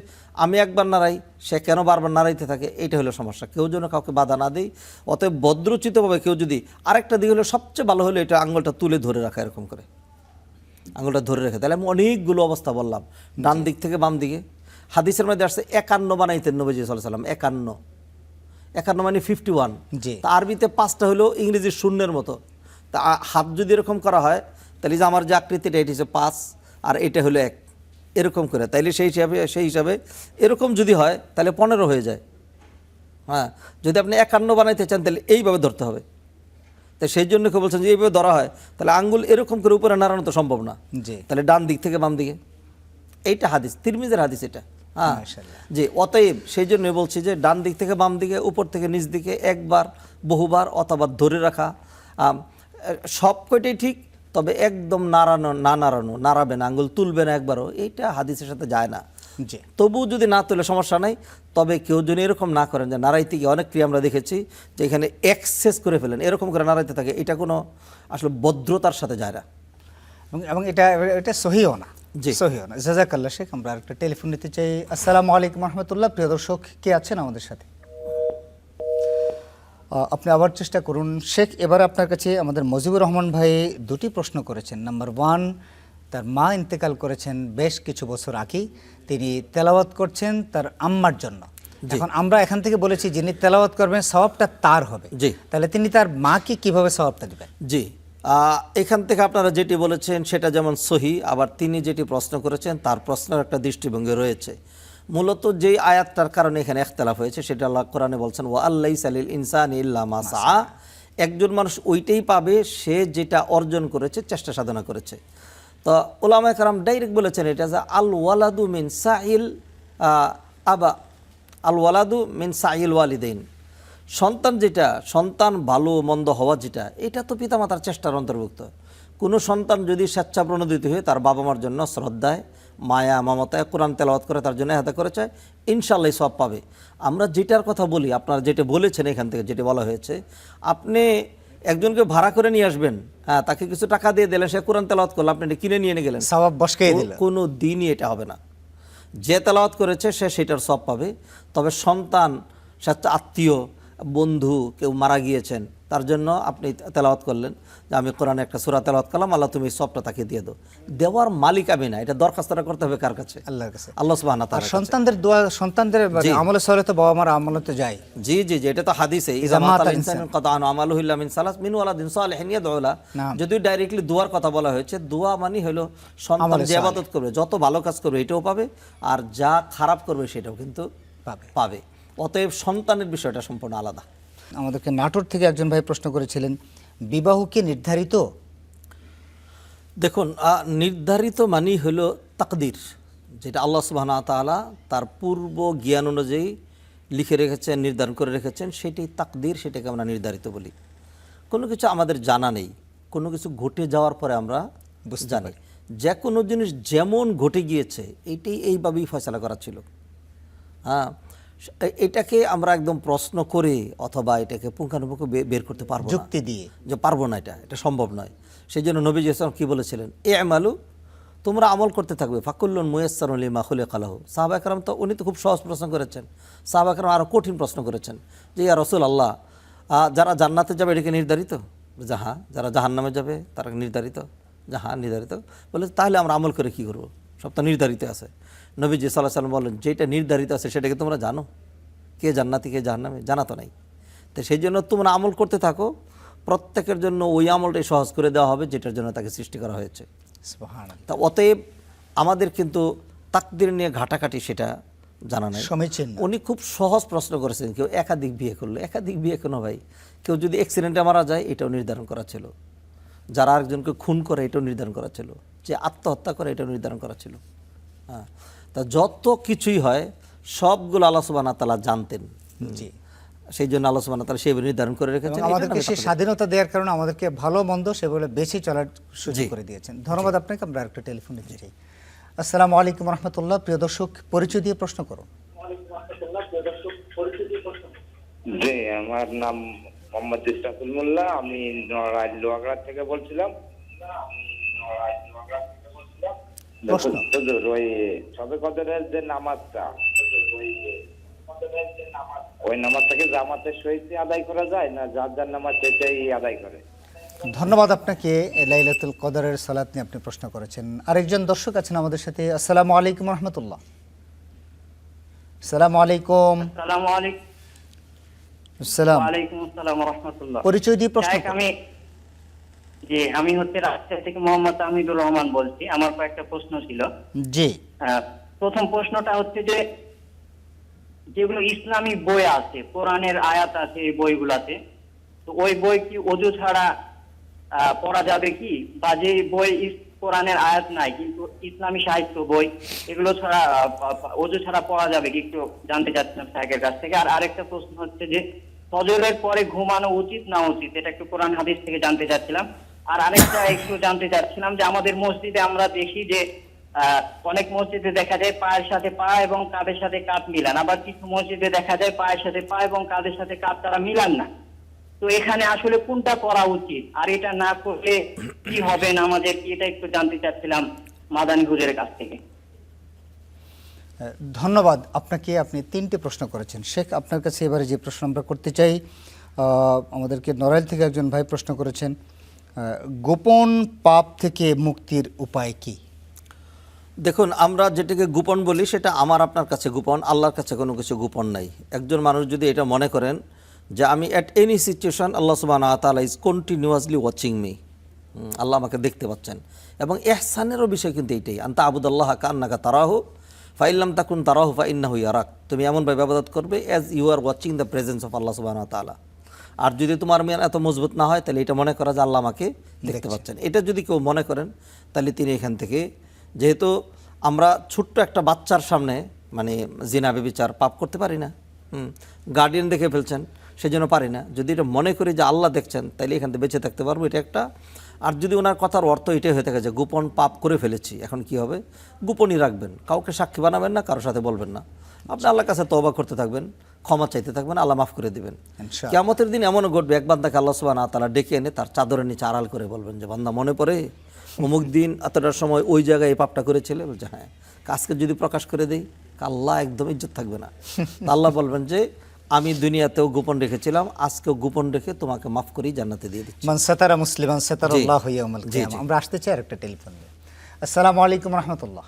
আমি একবার নাড়াই, সে কেন বারবার নাড়াইতে থাকে, এইটা হলো সমস্যা। কেউ যেন কাউকে বাধা না দেয়। অতএব ভদ্রচিতভাবে কেউ যদি, আরেকটা দিক হলো সবচেয়ে ভালো হলো এটা আঙ্গুলটা তুলে ধরে রাখা, এরকম করে আঙুলটা ধরে রেখে। তাহলে আমি অনেকগুলো অবস্থা বললাম, ডান দিক থেকে বাম দিকে। হাদিসের মধ্যে আসছে 51 বানাইতেন নবীজি সাল্লাল্লাহু আলাইহি ওয়াসাল্লাম। 51 মানে 51। তা আরবিতে 5টা হলো ইংরেজির শূন্যের মতো। তা হাত যদি এরকম করা হয়, তাহলে যে আমার যে আকৃতিটা, এটি হচ্ছে 5 আর এটা হলো 1, এরকম করে। তাইলে সেই হিসাবে এরকম যদি হয় তাহলে 15 হয়ে যায়। হ্যাঁ, যদি আপনি 51 বানাইতে চান তাহলে এইভাবে ধরতে হবে। তাই সেই জন্য কেউ বলছেন যে এইভাবে ধরা হয়, তাহলে আঙ্গুল এরকম করে উপরে নাড়ানো তো সম্ভব না। তাহলে ডান দিক থেকে বাম দিকে, এইটা হাদিস, তিরমিজির হাদিস এটা। হ্যাঁ জি, অতএব সেই জন্য বলছি যে ডান দিক থেকে বাম দিকে, উপর থেকে নিচ দিকে, একবার, বহুবার অথবা ধরে রাখা, সব কয়টাই ঠিক। তবে একদম নাড়াবে না, আঙ্গুল তুলবে না একবারও, এইটা হাদিসের সাথে যায় না। তবু যদি না তুলে সমস্যা নাই। তবে কেউ যদি এরকম না করেন যে নাড়াইতে গিয়ে, অনেক ক্রিয়া আমরা দেখেছি যে এখানে এক্সেস করে ফেলেন, এরকম করে নাড়াইতে থাকে, এটা কোনো আসলে ভদ্রতার সাথে যায় না এবং এটা সহিও না। জি। সহি না জাযাকাল্লাহ শেখ। আমরা আরেকটা টেলিফোন নিতে চাই। আসসালামু আলাইকুম রহমতুল্লাহ। প্রিয় দর্শক, কে আছেন আমাদের সাথে? আপনি আবার চেষ্টা করুন শেখ। এবার আপনার কাছে আমাদের মজিবুর রহমান ভাই দুটি প্রশ্ন করেছেন। নাম্বার 1, তার মা ইন্তেকাল করেছেন বেশ কিছু বছর আগেই, তিনি তেলাওয়াত করছেন তার আম্মার জন্য। এখন আমরা এখান থেকে বলেছি যিনি তেলাওয়াত করবেন সওয়াবটা তার হবে, জি। তাহলে তিনি তার মাকে কিভাবে সওয়াবটা দিবেন? জি, এখান থেকে আপনারা যেটি বলেছেন সেটা যেমন সহি, আবার তিনি যেটি প্রশ্ন করেছেন তার প্রশ্নের একটা দৃষ্টিভঙ্গি রয়েছে। মূলত যেই আয়াতটার কারণে এখানে ইখতিলাফ হয়েছে সেটা আল্লাহ কোরআনে বলছেন ওয়া আল্লাইসা লিল ইনসানি ইল্লা মা সাআ, একজন মানুষ ওইটাই পাবে সে যেটা অর্জন করেছে, চেষ্টা সাধনা করেছে। তো উলামায়ে কেরাম ডাইরেক্ট বলেছেন এটা যে আল ওয়ালাদু মিন সাইল আবা আল ওয়ালাদু মিন সাইল ওয়ালিদাইন, সন্তান যেটা, সন্তান ভালো মন্দ হওয়া যেটা, এটা তো পিতামাতার চেষ্টার অন্তর্ভুক্ত। কোনো সন্তান যদি স্বেচ্ছা প্রণোদিত হয়ে তার বাবা মার জন্য শ্রদ্ধায়, মায়া, মমতায় কোরআন তেলাওয়াত করে তার জন্য হাতে করে চায়, ইনশাআল্লাহ সব পাবে। আমরা যেটার কথা বলি, আপনারা যেটা বলেছেন এখান থেকে যেটা বলা হয়েছে, আপনি একজনকে ভাড়া করে নিয়ে আসবেন, হ্যাঁ, তাকে কিছু টাকা দিয়ে দিলেন, সে কোরআন তেলাওয়াত করলো, আপনি এটা কিনে নিয়ে গেলেন, সওয়াব বসকেই দিল। কোনো দিনই এটা হবে না। যে তেলাওয়াত করেছে সে সেটার সব পাবে। তবে সন্তান, সাথে আত্মীয়, বন্ধু কেউ মারা গিয়েছেন, তার জন্য আপনি তেলাওয়াত করলেন যে আমি কোরআনে একটা সূরা তেলাওয়াত করলাম, আল্লাহ তুমি সবটা তাকে দিয়ে দাও। দেওয়ার মালিক আমি না, এটা দরখাস্তটা করতে হবে কার কাছে? আল্লাহর কাছে। আল্লাহ সুবহানাহু ওয়া আর তাআলার কাছে। সন্তানদের দোয়া, সন্তানদের জি। আমলে সলে তো বাবা মার আমলে তো যায়। জি জি জি, এটা তো হাদিসে ইযা ইযা মাতা মাতাল ইনসান ইনসানুন কাতা আনহু আমালুহু ইল্লা মিন সালাস মিন ওয়ালাদিন সালিহিন ইয়াদউ লা। নাম। যদি ডাইরেক্টলি দোয়ার কথা বলা হয়েছে, দোয়া মানে হলো সন্তান আমলে যে সালেহ। ইবাদত করবে, যত ভালো কাজ করবে এটাও পাবে, আর যা খারাপ করবে সেটাও কিন্তু পাবে। পাবে। অতএব সন্তানের বিষয়টা সম্পূর্ণ আলাদা। আমাদেরকে নাটোর থেকে একজন ভাই প্রশ্ন করেছিলেন, বিবাহ কি নির্ধারিত? দেখুন, নির্ধারিত মানেই হলো তাকদির, যেটা আল্লাহ সুবহানাহু ওয়া তাআলা তার পূর্ব জ্ঞান অনুযায়ী লিখে রেখেছেন, নির্ধারণ করে রেখেছেন, সেটাই তাকদির, সেটাকে আমরা নির্ধারিত বলি। কোনো কিছু আমাদের জানা নেই, কোনো কিছু ঘটে যাওয়ার পরে আমরা জানি। যে কোনো জিনিস যেমন ঘটে গিয়েছে এইটাই এইভাবেই ফয়সালা করা ছিল। হ্যাঁ, এটাকে আমরা একদম প্রশ্ন করে অথবা এটাকে পুঙ্খানুপুঙ্খ বের করতে পারবো না, যুক্তি দিয়ে যে পারবো না, এটা সম্ভব নয়। সেই জন্য নবী সাল্লাল্লাহু কি বলেছিলেন, এ আমালু, তোমরা আমল করতে থাকবে, ফাকুল্লুন মুয়াসসারুন লিমা খুলিকা লাহু। সাহাবা একরাম তো, উনি তো খুব সহজ প্রশ্ন করেছেন, সাহাবা একরাম আরও কঠিন প্রশ্ন করেছেন যে ইয়া রাসূলুল্লাহ, যারা জান্নাতে যাবে এটা কি নির্ধারিত? যে হ্যাঁ। যারা জাহান্নামে যাবে তারা নির্ধারিত? যে হ্যাঁ নির্ধারিত। বলে তাহলে আমরা আমল করে কি করব? সব তো নির্ধারিত আছে। নবীজি সাল্লাল্লাহু আলাইহি ওয়াসাল্লাম বলেন, যেটা নির্ধারিত আছে সেটাকে তোমরা জানো, কে জান্নাতি কে জাহান্নামী, জানা তো নাই। তো সেই জন্য তোমরা আমল করতে থাকো, প্রত্যেকের জন্য ওই আমলটাই সহজ করে দেওয়া হবে যেটার জন্য তাকে সৃষ্টি করা হয়েছে। সুবহানাল্লাহ। তা অতএব আমাদের কিন্তু তাকদির নিয়ে ঘাটাঘাটি সেটা জানা নাই। সমীচীন না। উনি খুব সহজ প্রশ্ন করেছেন, কেউ একাধিক বিয়ে করলো, একাধিক বিয়ে কেন ভাই? কেউ যদি অ্যাক্সিডেন্টে মারা যায় এটাও নির্ধারণ করা ছিল, যারা আরেকজনকে খুন করে এটাও নির্ধারণ করা ছিল, যে আত্মহত্যা করে এটাও নির্ধারণ করা ছিল। হ্যাঁ, তা যত কিছুই হয় সবগুলো আল্লাহ সুবহানাহু ওয়া তাআলা জানতেন। জি। সেই জন্য আল্লাহ সুবহানাহু ওয়া তাআলা সেভাবে নির্ধারণ করে রেখেছেন। এবং আমাদেরকে সেই স্বাধীনতা দেওয়ার কারণে আমাদেরকে ভালো মন্দ সেগুলো বেশি চলার সুযোগ জি। করে দিয়েছেন। ধন্যবাদ আপনাকে। আমরা আরেকটা টেলিফোন নিতে চাই। আসসালামু আলাইকুম রহমতুল্লাহ। প্রিয় দর্শক, পরিচয় দিয়ে প্রশ্ন করুন। জি, আমার নাম মোহাম্মদ ইসরাফুল মোল্লা, আমি নড়াইল লোহাগড়া থেকে বলছিলাম। প্রশ্ন। হুজুর, ওই শবে কদরের যে নামাজটা, ওই নামাজটাকে জামাতের সহিত আদায় করা যায় না যার যার নামাজ সেটাই আদায় করে? ধন্যবাদ আপনাকে। লাইলাতুল কদরের সালাত নিয়ে আপনি প্রশ্ন করেছেন। আরেকজন দর্শক আছেন আমাদের সাথে। আসসালামু আলাইকুম রহমতুল্লাহ। আসসালামু আলাইকুম। আসসালামু আলাইকুম। আসসালাম। ওয়ালাইকুম আসসালাম ওয়া রাহমাতুল্লাহ। পরিচয় দিয়ে প্রশ্ন শাইখ, আমি হচ্ছে রাজশাহী থেকে মোহাম্মদ আমিদুর রহমান বলছি। আমার কয়েকটা প্রশ্ন ছিল। জি। প্রথম প্রশ্নটা হচ্ছে যে যেগুলো ইসলামী বই আছে, কোরআনের আয়াত আছে এই বইগুলাতে, তো ওই বই কি ওযু ছাড়া পড়া যাবে কি? বা যে বই কোরআনের আয়াত নাই কিন্তু ইসলামী সাহিত্য বই, এগুলো ছাড়া ওযু ছাড়া পড়া যাবে কি? একটু জানতে চাচ্ছিলাম শাইখের কাছ থেকে। আর আরেকটা প্রশ্ন হচ্ছে যে ফজরের পরে ঘুমানো উচিত না উচিত, এটা একটু কোরআন হাদিস থেকে জানতে চাচ্ছিলাম। আর আরেকটা একটু জানতে চাচ্ছিলাম যে আমাদের মসজিদে আমরা দেখি যে অনেক মসজিদে দেখা যায় পায়ের সাথে পা এবং কাঁধের সাথে কাঁধ মিলান, আবার কিছু মসজিদে দেখা যায় পায়ের সাথে পা এবং কাঁধের সাথে কাঁধ তারা মিলান না। তো এখানে আসলে কোনটা করা উচিত, আর এটা না করলে কি হবে নামাজের, এটা একটু জানতে চাচ্ছিলাম। মাদানী হুজুরের কাছ থেকে। ধন্যবাদ আপনাকে। আপনি 3টি প্রশ্ন করেছেন। শেখ, আপনার কাছে এবারে যে প্রশ্ন আমরা করতে চাই, আমাদেরকে নড়াইল থেকে একজন ভাই প্রশ্ন করেছেন, গোপন পাপ থেকে মুক্তির উপায় কি? দেখুন, আমরা যেটাকে গোপন বলি সেটা আমার আপনার কাছে গোপন, আল্লাহর কাছে কোনো কিছু গোপন নাই। একজন মানুষ যদি এটা মনে করেন যে আমি অ্যাট এনি সিচুয়েশন আল্লাহ সুবহানাহু ওয়া তাআলা ইজ কন্টিনিউয়াসলি ওয়াচিং মি, আল্লাহ আমাকে দেখতে পাচ্ছেন। এবং ইহসানেরও বিষয় কিন্তু এইটাই, আনতা আবুদাল্লাহ কান্নাকা তারাহু ফাইল্লাম তাকুন তারাহু ফাইন্নাহু ইয়ারাক। তুমি এমনভাবে ইবাদত করবে as you are watching the presence of Allah সুবহানাহু ওয়া তাআলা। আর যদি তোমার মিয়ান এত মজবুত না হয় তাহলে এটা মনে করা যে আল্লাহ আমাকে দেখতে পাচ্ছেন। এটা যদি কেউ মনে করেন তাহলে তিনি এখান থেকে, যেহেতু আমরা ছোট্ট একটা বাচ্চার সামনে মানে জিনা ব্যভিচার পাপ করতে পারি না, গার্ডিয়ান দেখে ফেলছেন সেজন্য পারি না। যদি এটা মনে করি যে আল্লাহ দেখছেন তাহলে এখান থেকে বেঁচে থাকতে পারবো, এটা একটা। আর যদি ওনার কথার অর্থ এটাই হয়ে থাকে যে গোপন পাপ করে ফেলেছি, এখন কি হবে, গোপনই রাখবেন, কাউকে সাক্ষী বানাবেন না, কারোর সাথে বলবেন না। আপনি আল্লাহর কাছে তওবা করতে থাকবেন, ক্ষমা চাইতে থাকবেন, আল্লাহ মাফ করে দিবেন। ইনশাআল্লাহ। কিয়ামতের দিন এমনও ঘটবে, এক বান্দাকে আল্লাহ সুবহানাহু ওয়া তাআলা ডেকে এনে তার চাদরের নিচে আড়াল করে বলবেন যে বান্দা মনে পড়ে অমুক দিন এতটার সময় ওই জায়গায় এই পাপটা করেছিলে? বলছে হ্যাঁ। আজকে যদি প্রকাশ করে দেই, আল্লাহ একদম ইজ্জত থাকবে না। আল্লাহ বলবেন যে আমি দুনিয়াতেও গোপন রেখেছিলাম, আজকেও গোপন রেখে তোমাকে মাফ করেই জান্নাতে দিয়ে দিচ্ছি। মান সাতারা মুসলিমান সাতারাল্লাহু ইয়াউমাল জি, কিয়ামা। জি। আমরা আসতে চাই আরেকটা টেলিফোন দিয়ে। আসসালামু আলাইকুম রাহমাতুল্লাহ।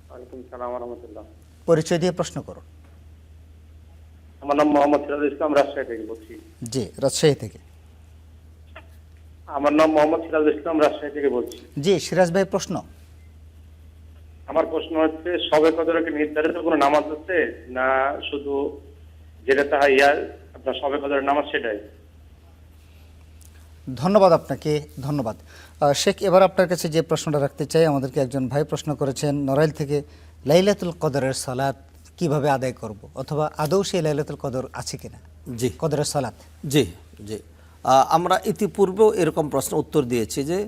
ওয়ালাইকুম সালাম ওয়া রাহমাতুল্লাহ। পরিচয় দিয়ে প্রশ্ন করুন। আমার নাম মোহাম্মদ সিরাজুল ইসলাম, রাজশাহী থেকে বলছি। জি, রাজশাহী থেকে। আমার নাম মোহাম্মদ সিরাজুল ইসলাম, রাজশাহী থেকে বলছি। জি, সিরাজ ভাই প্রশ্ন। আমার প্রশ্ন হচ্ছে, শবে কদরে কি নির্ধারিত কোনো নামাজ আছে, না শুধু যেটা তাহা ইয়ার আপনার শবে কদরের নামাজ সেটাই? ধন্যবাদ আপনাকে, ধন্যবাদ। শেখ, এবার আপনার কাছে যে প্রশ্নটা রাখতে চাই, আমাদেরকে একজন ভাই প্রশ্ন করেছেন নড়াইল থেকে, লাইলাতুল কদরের সালাত কিভাবে আদায় করব, অথবা আদৌ সেই লাইলাতুল কদর আছে কিনা? জি কদরের সালাত। জি জি আমরা ইতিপূর্বেও এরকম প্রশ্ন উত্তর দিয়েছি যে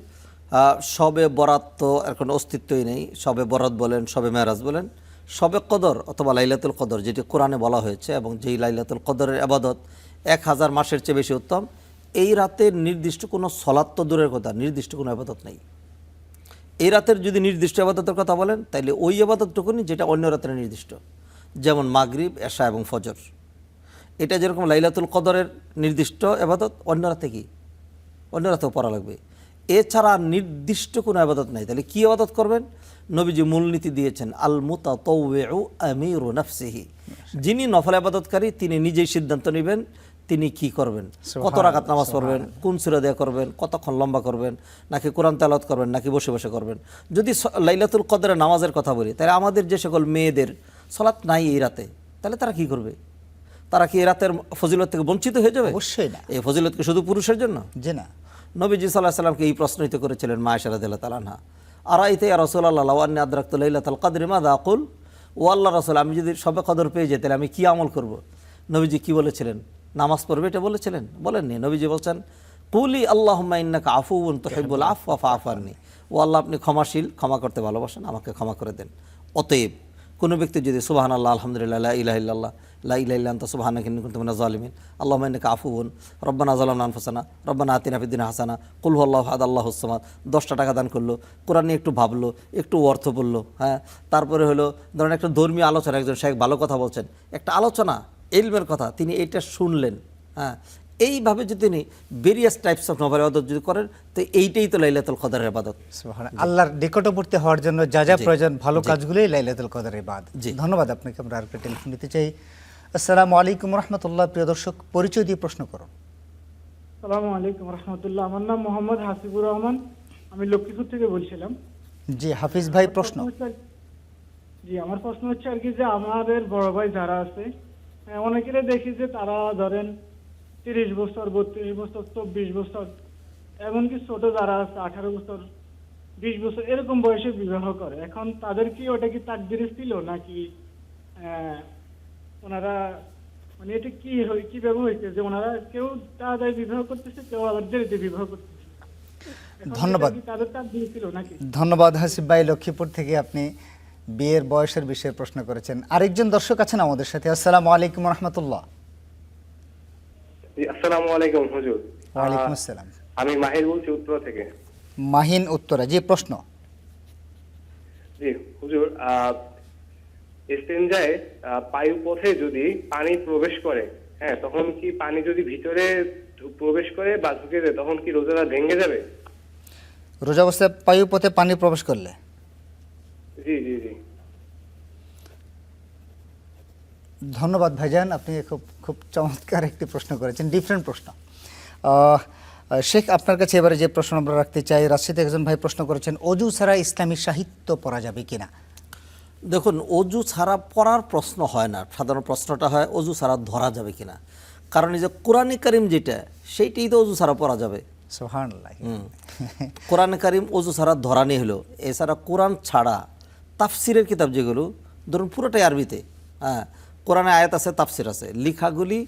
শবে বরাত তো এর কোনো অস্তিত্বই নেই। শবে বরাত বলেন, শবে মেরাজ বলেন, শবে কদর অথবা লাইলাতুল কদর যেটি কোরআনে বলা হয়েছে, এবং যেই লাইলাতুল কদরের আবাদত 1000 মাসের চেয়ে বেশি উত্তম, এই রাতে নির্দিষ্ট কোনো সলাত তো দূরের কথা, নির্দিষ্ট কোনো আবাদত নেই। এই রাতের যদি নির্দিষ্ট আবাদতের কথা বলেন তাইলে ওই আবাদতটুকুনি যেটা অন্য রাতের নির্দিষ্ট, যেমন মাগরিব, এশা এবং ফজর। এটা যেরকম লাইলাতুল কদরের নির্দিষ্ট আবাদত, অন্য রাতে কি অন্য রাতেও পড়া লাগবে। এছাড়া নির্দিষ্ট কোনো আবাদত নাই। তাহলে কি আবাদত করবেন? নবীজি মূলনীতি দিয়েছেন, আল মুতাতাওয়িউ আমিরু নাফসিহি, যিনি নফল আবাদতকারী তিনি নিজেই সিদ্ধান্ত নেবেন তিনি কি করবেন, কত রাকাত নামাজ পড়বেন, কোন সূরা দিয়ে করবেন, কতক্ষণ লম্বা করবেন, নাকি কোরআন তেলাওয়াত করবেন, নাকি বসে বসে করবেন। যদি লাইলাতুল কদরের নামাজের কথা বলি, তাহলে আমাদের যে সকল মেয়েদের সালাত নাই এই রাতে, তাহলে তারা কি করবে? তারা কি এই রাতের ফজিলত থেকে বঞ্চিত হয়ে যাবে? অবশ্যই না। এই ফজিলত কি শুধু পুরুষের জন্য? জি না। নবীজি সাল্লাল্লাহু আলাইহি সাল্লামকে এই প্রশ্নিত করেছিলেন মা আয়েশা রাদিয়াল্লাহু তাআলা আনহা, আরাইতা ইয়া রাসূলুল্লাহ লাউ আন্নী আদরাকতু লাইলাতাল কদরি মাযা আকুল? ও আল্লাহর রাসূল, আমি যদি শবে কদর পেয়ে যাই তাহলে আমি কি আমল করব? নবীজি কি বলেছিলেন? নামাজ পড়বে, এটা বলেছিলেন? বলেননি। নবীজি বলছেন, কুলি আল্লাহুম্মা ইন্নাকা আফুউন তুহিব্বুল আফওয়া ফাআফু আন্নী। ও আল্লাহ, আপনি ক্ষমাশীল, ক্ষমা করতে ভালোবাসেন, আমাকে ক্ষমা করে দেন। অতএব কোনো ব্যক্তি যদি সুবহানাল্লাহ, আলহামদুলিল্লাহ, লা ইলাহা ইল্লাল্লাহ, লা ইলাহা ইল্লা আনতা সুবহানাকা ইন্নী কুনতু মিনাজ জালিমিন, আল্লাহুম্মা ইন্নাকা আফুউন, রব্বানা যালামনা আনফুসানা, রব্বানা আতিনা ফিদ দুনিয়া হাসানা, কুল হুয়াল্লাহু আহাদ, আল্লাহুস সামাদ, 10টা টাকা দান করলো, কোরআন নিয়ে একটু ভাবলো, একটু অর্থ বললো, হ্যাঁ, তারপরে হলো ধরেন একটা ধর্মীয় আলোচনা, একজন শেখ ভালো কথা বলছেন, একটা আলোচনা ইলমের কথা, তিনি এইটা শুনলেন, হ্যাঁ, এইভাবে যদি তিনি ভেরিয়াস টাইপস অফ নফল ইবাদত যদি করেন, তো এইটাই তো লাইলাতুল কদরের ইবাদত। সুবহানাল্লাহ। আল্লাহর নিকটবর্তী হওয়ার জন্য যা যা প্রয়োজন, ভালো কাজগুলোই লাইলাতুল কদরের ইবাদত। ধন্যবাদ আপনাকে। আমরা আরেকটা টেলিফোন নিতে চাই। আসসালামু আলাইকুম রাহমাতুল্লাহ। প্রিয় দর্শক, পরিচয় দিয়ে প্রশ্ন করুন। আসসালামু আলাইকুম রহমতুল্লাহ। আমার নাম মোহাম্মদ হাসিবুর রহমান, আমি লক্ষ্মীপুর থেকে বলছিলাম। জি, হাফিজ ভাই প্রশ্ন। জি, আমার প্রশ্ন হচ্ছে আর কি যে আমাদের বড় ভাই যারা আছে, অনেকেরে দেখি যে তারা ধরেন 30 বছর, 32 বছর, 24 বছর, এমনকি ছোট যারা আছে 18 বছর, 20 বছর এরকম বয়সে বিবাহ করে। এখন তাদের কি ওটা কি তাকদীরে ছিল, নাকি ওনারা মানে এটা কিভাবে হয়েছে যে ওনারা কেউ তাড়াতাড়ি বিবাহ করতেছে, কেউ আবার দেরিতে বিবাহ করতেছে? ধন্যবাদ। তাদের তাকদীরে ছিল নাকি? ধন্যবাদ হাসিব ভাই, লক্ষ্মীপুর থেকে আপনি বিয়ের বয়সের বিষয়ে প্রশ্ন করেছেন। আরেকজন দর্শক আছেন আমাদের সাথে। আসসালামু আলাইকুম রাহমাতুল্লাহ। আসসালামু আলাইকুম হুজুর। ওয়ালাইকুম আসসালাম। আমি মাহির বলছি উত্তরা থেকে। মাহিন, উত্তরা। জি, প্রশ্ন। জি হুজুর, ইস্তেঞ্জায় পায়ু পথে যদি পানি প্রবেশ করে, হ্যাঁ, তখন কি পানি যদি ভিতরে প্রবেশ করে বা ঢুকে যায় তখন কি রোজাটা ভেঙে যাবে? রোজা অবস্থায় পায়ু পথে পানি প্রবেশ করলে? জি জি জি। ধন্যবাদ ভাইজান, আপনি খুব খুব চমৎকার একটি প্রশ্ন করেছেন, ডিফারেন্ট প্রশ্ন। শেখ, আপনার কাছে এবারে যে প্রশ্ন আমরা রাখতে চাই, রাজশাহীতে একজন ভাই প্রশ্ন করেছেন, অজু ছাড়া ইসলামী সাহিত্য পড়া যাবে কিনা? দেখুন, অজু ছাড়া পড়ার প্রশ্ন হয় না, সাধারণ প্রশ্নটা হয় অজু ছাড়া ধরা যাবে কিনা। কারণ এই যে কোরআনে কারিম যেটা, সেইটাই তো অজু ছাড়া পড়া যাবে। সুবহানাল্লাহ। কোরআনে কারিম অজু ছাড়া ধরা নিয়ে হলো। এছাড়া কোরআন ছাড়া তাফসিরের কিতাব যেগুলো, ধরুন পুরোটাই আরবিতে, হ্যাঁ, কোরআনে আয়াত আছে, তাফসির আছে, লেখাগুলি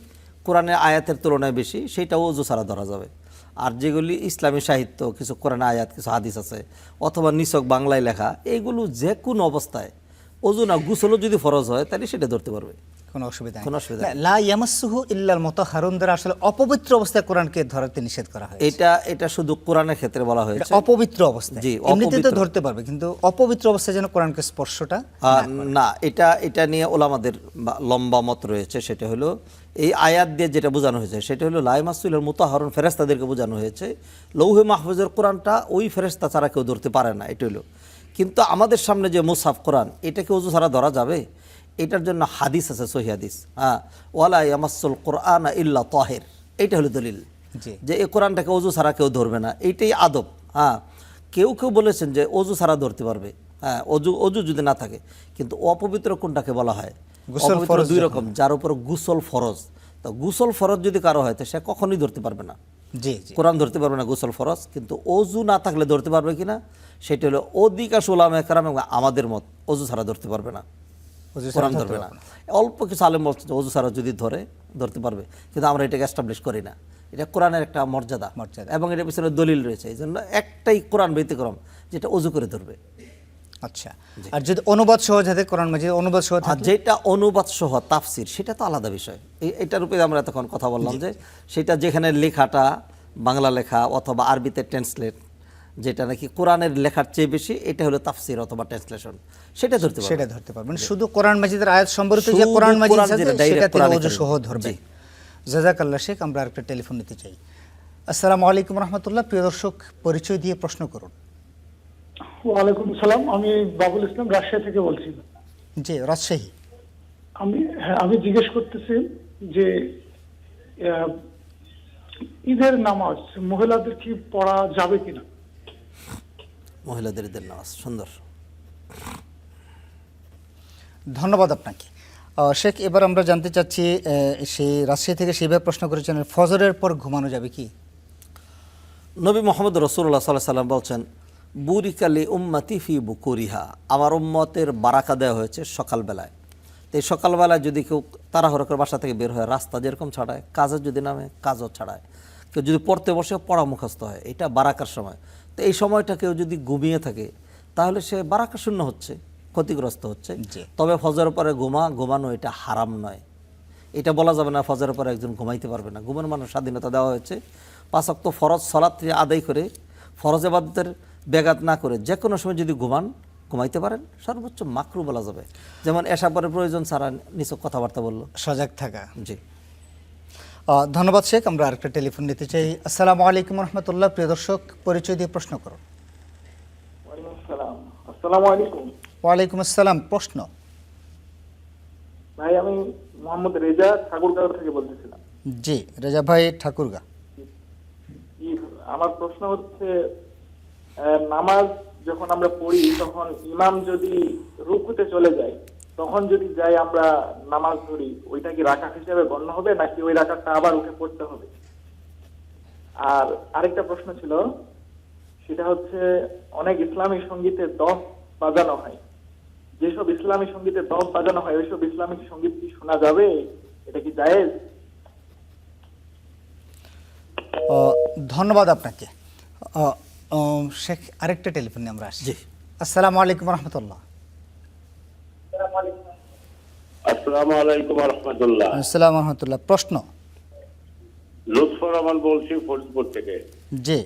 কোরআনের আয়াতের তুলনায় বেশি, সেইটাও অজু ছাড়া ধরা যাবে। আর যেগুলি ইসলামী সাহিত্য, কিছু কোরআনে আয়াত, কিছু হাদিস আছে, অথবা নিছক বাংলায় লেখা, এইগুলো যে কোনো অবস্থায় অজু না গুসলও যদি ফরজ হয় তাহলে সেটা ধরতে পারবে, কোনো অসুবিধা কোনো অসুবিধা নেই। লা ইয়ামাসসুহু ইল্লাল মুতাহহারুন দ্বারা আসলে অপবিত্র অবস্থায় কোরআনকে ধরতে নিষেধ করা হয়েছে। এটা শুধু কোরআনের ক্ষেত্রে বলা হয়েছে, অপবিত্র অবস্থায়। জি, এমনিতে তো অপবিত্র। ধরতে পারবে, কিন্তু অপবিত্র অবস্থায় যেন কোরআনকে স্পর্শটা না, এটা নিয়ে ওলামাদের লম্বা মত রয়েছে। সেটা হলো এই আয়াত দিয়ে যেটা বোঝানো হয়েছে সেটা হলো লা ইয়ামাসসুল মুতাহহারুন, ফেরেশতাদেরকে বোঝানো হয়েছে। লৌহে মাহফুজের কোরআনটা ওই ফেরেশতা ছাড়া কেউ ধরতে পারে না, এটা হলো। কিন্তু আমাদের সামনে যে মুসহাফ কোরআন, এটাকে ওযু ছাড়া ধরা যাবে? এটার জন্য হাদিস আছে, সহিহ হাদিস, হ্যাঁ, ওয়ালা ইয়ামাসসুল কুরআনা ইল্লা তাহির, এইটা হলো দলিল যে এই কোরআনটাকে অজু ছাড়া কেউ ধরবে না, এইটাই আদব। হ্যাঁ, কেউ কেউ বলেছেন যে অজু ছাড়া ধরতে পারবে, হ্যাঁ, অজু যদি না থাকে। কিন্তু অপবিত্র কোনটাকে বলা হয়? অপবিত্র দুই রকম, যার উপর গুসল ফরজ। তো গুসল ফরজ যদি কারো হয় তো সে কখনোই ধরতে পারবে না, জি, কোরআন ধরতে পারবে না, গোসল ফরজ। কিন্তু অজু না থাকলে ধরতে পারবে কিনা, সেটা হলো অধিকাংশ উলামায়ে কেরাম এবং আমাদের মত, অজু ছাড়া ধরতে পারবে না, কোরআন ধরবে না। অল্প কিছু আলেম বলছে অজু ছাড়া যদি ধরতে পারবে, কিন্তু আমরা এটাকে এস্টাবলিশ করি না। এটা কোরআনের একটা মর্যাদা এবং এটার পিছনে দলিল রয়েছে। এই জন্য একটাই কোরআন ব্যতিক্রম, যেটা অজু করে ধরবে। আচ্ছা, আর যদি অনুবাদ সহ যাতে কোরআন মাজিদ অনুবাদ সহ থাকে, যেটা অনুবাদ সহ তাফসির, সেটা তো আলাদা বিষয়। এটার উপরে আমরা তখন কথা বললাম যে সেটা যেখানে লেখাটা বাংলা লেখা অথবা আরবিতে ট্রান্সলেট, যেটা নাকি কোরআনের লেখার চেয়ে বেশি, এটা হলো তাফসির অথবা ট্রান্সলেশন, সেটা ধরতে পারবে। মানে শুধু কোরআন মাজিদের আয়াত সম্বলিত যে কোরআন মাজিদ আছে সেটা তিনি ওযু সহ ধরবে। জাযাকাল্লাহ শেখ, আমরা একটা টেলিফোন নিতে চাই। আসসালামু আলাইকুম রাহমাতুল্লাহ। প্রিয় দর্শক, পরিচয় দিয়ে প্রশ্ন করুন। ওয়ালাইকুম আসসালাম, আমি বাবুল ইসলাম রাজশাহী থেকে বলছি। জি, রাজশাহী। আমি জিজ্ঞেস করতেছি যে ঈদের নামাজ মহিলাদের কি পড়া যাবে কিনা? মহিলাদের ঈদের নামাজ, সুন্দর, ধন্যবাদ আপনাকে শেখ। এবার আমরা জানতে চাচ্ছি, সেই রাজশাহী থেকে সেইভাবে প্রশ্ন করেছেন, ফজরের পর ঘুমানো যাবে কি? নবী মুহাম্মদ রাসূলুল্লাহ সাল্লাল্লাহু আলাইহি ওয়াসাল্লাম বলছেন, বুরিকালি উম্মতি ফি বুকুরিহা, আমার উম্মতের বারাকা দেওয়া হয়েছে সকালবেলায়। তো এই সকালবেলায় যদি কেউ তাড়াহুড়ো করে বাসা থেকে বের হয়, রাস্তা যেরকম ছাড়ায়, কাজে যদি নামে কাজও ছাড়ায়, কেউ যদি পড়তে বসে পড়া মুখস্থ হয়, এটা বারাকার সময়। তো এই সময়টা কেউ যদি ঘুমিয়ে থাকে তাহলে সে বারাকা শূন্য হচ্ছে, ক্ষতিগ্রস্ত হচ্ছে। তবে ফজরের পরে ঘুমানো এটা হারাম নয়। এটা বলা যাবে না ফজরের পরে একজন ঘুমাইতে পারবে না। ঘুমানোর মানুষ স্বাধীনতা দেওয়া হয়েছে। 5 ওয়াক্ত ফরজ সালাত আদায় করে, ফরজ ইবাদতের ব্যাঘাত না করে যে কোনো সময় যদি ঘুমাইতে পারেন, সর্বোচ্চ মাকরু বলা যাবে। যেমন এশা পরে প্রয়োজন ছাড়া নিছক কথাবার্তা বললো, সজাগ থাকা। জি, ধন্যবাদ শেখ। আমরা আরেকটা টেলিফোন নিতে চাই। আসসালামু আলাইকুম রহমতুল্লাহ। প্রিয় দর্শক, পরিচয় দিয়ে প্রশ্ন করুন। আসসালামু আলাইকুম। ওয়ালাইকুম আসসালাম। প্রশ্ন? ভাই, আমি মোহাম্মদ রেজা ঠাকুরগাঁও থেকে বলতেছিলাম। জি, রেজা ভাই ঠাকুরগা। আমার প্রশ্ন হচ্ছে, নামাজ যখন আমরা পড়ি তখন ইমাম যদি রুকুতে চলে যায়, তখন যদি যাই আমরা নামাজ ধরি, ওইটা কি রাকাত হিসেবে গণ্য হবে নাকি ওই রাকাতটা আবার উঠে পড়তে হবে? আর আরেকটা প্রশ্ন ছিল, সেটা হচ্ছে অনেক ইসলামী সঙ্গীতে দফ বাজানো হয়। যেসব ইসলামী সঙ্গীতে দফ বাজানো হয় ওইসব ইসলামিক সঙ্গীত কি শোনা যাবে? এটা কি জায়েজ? ধন্যবাদ আপনাকে শেখ। আরেকটা টেলিফোন নিয়ে আমরা আসছি। আসসালামু আলাইকুম রহমতুল্লাহ। আসসালামু আলাইকুম ওয়া রাহমাতুল্লাহ। আসসালামু রহমতুল্লাহ। প্রশ্ন? লুৎফর রহমান বলছি ফরিদপুর থেকে। জি,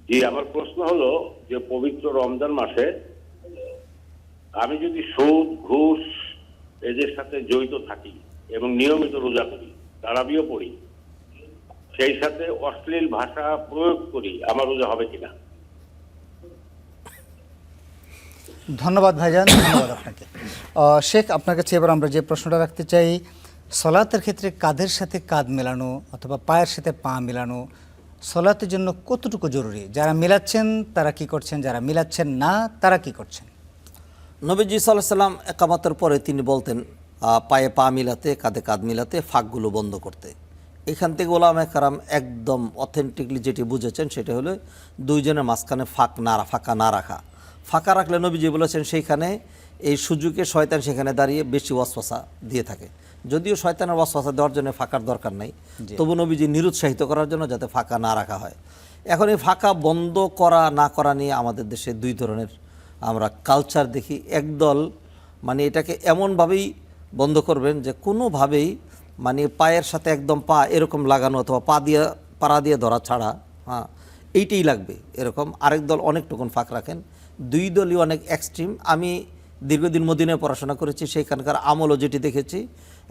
জি, আমার প্রশ্ন হলো যে পবিত্র রমজান মাসে আমি যদি সুদ ঘুষ এদের সাথে জড়িত থাকি এবং নিয়মিত রোজা করি, তারাবিও পড়ি, সেই সাথে অশ্লীল ভাষা প্রয়োগ করি, আমার রোজা হবে কিনা? ধন্যবাদ ভাইজান, ধন্যবাদ আপনাকে। শেখ, আপনার কাছে এবার আমরা যে প্রশ্নটা রাখতে চাই, সলাতের ক্ষেত্রে কাঁধের সাথে কাঁধ মেলানো অথবা পায়ের সাথে পা মেলানো সলাতের জন্য কতটুকু জরুরি? যারা মিলাচ্ছেন তারা কি করছেন, যারা মিলাচ্ছেন না তারা কি করছেন? নবীজি সাল্লাল্লাহু আলাইহি সাল্লাম একামতের পরে তিনি বলতেন পায়ে পা মিলাতে, কাঁধে কাঁধ মিলাতে, ফাঁকগুলো বন্ধ করতে। এখান থেকে ওলামায়ে কেরাম একদম অথেন্টিকলি যেটি বুঝেছেন সেটা হলো দুইজনের মাঝখানে ফাঁকা না রাখা। ফাঁকা রাখলে নবীজি বলেছেন সেইখানে এই সুযোগে শয়তান সেখানে দাঁড়িয়ে বেশি ওয়াসওয়াসা দিয়ে থাকে। যদিও শয়তানের ওয়াসওয়াসা দেওয়ার জন্য ফাঁকার দরকার নাই, তবু নবীজি নিরুৎসাহিত করার জন্য যাতে ফাঁকা না রাখা হয়। এখন এই ফাঁকা বন্ধ করা না করা নিয়ে আমাদের দেশে দুই ধরনের আমরা কালচার দেখি। একদল মানে এটাকে এমনভাবেই বন্ধ করবেন যে কোনোভাবেই মানে পায়ের সাথে একদম পা এরকম লাগানো অথবা পাড়া দিয়ে ধরা ছাড়া, হ্যাঁ এইটাই লাগবে এরকম। আরেক দল অনেকটুকুন ফাঁক রাখেন। দুই দলই অনেক এক্সট্রিম। আমি দীর্ঘদিন মদিনায় পড়াশোনা করেছি, সেইখানকার আমলও যেটি দেখেছি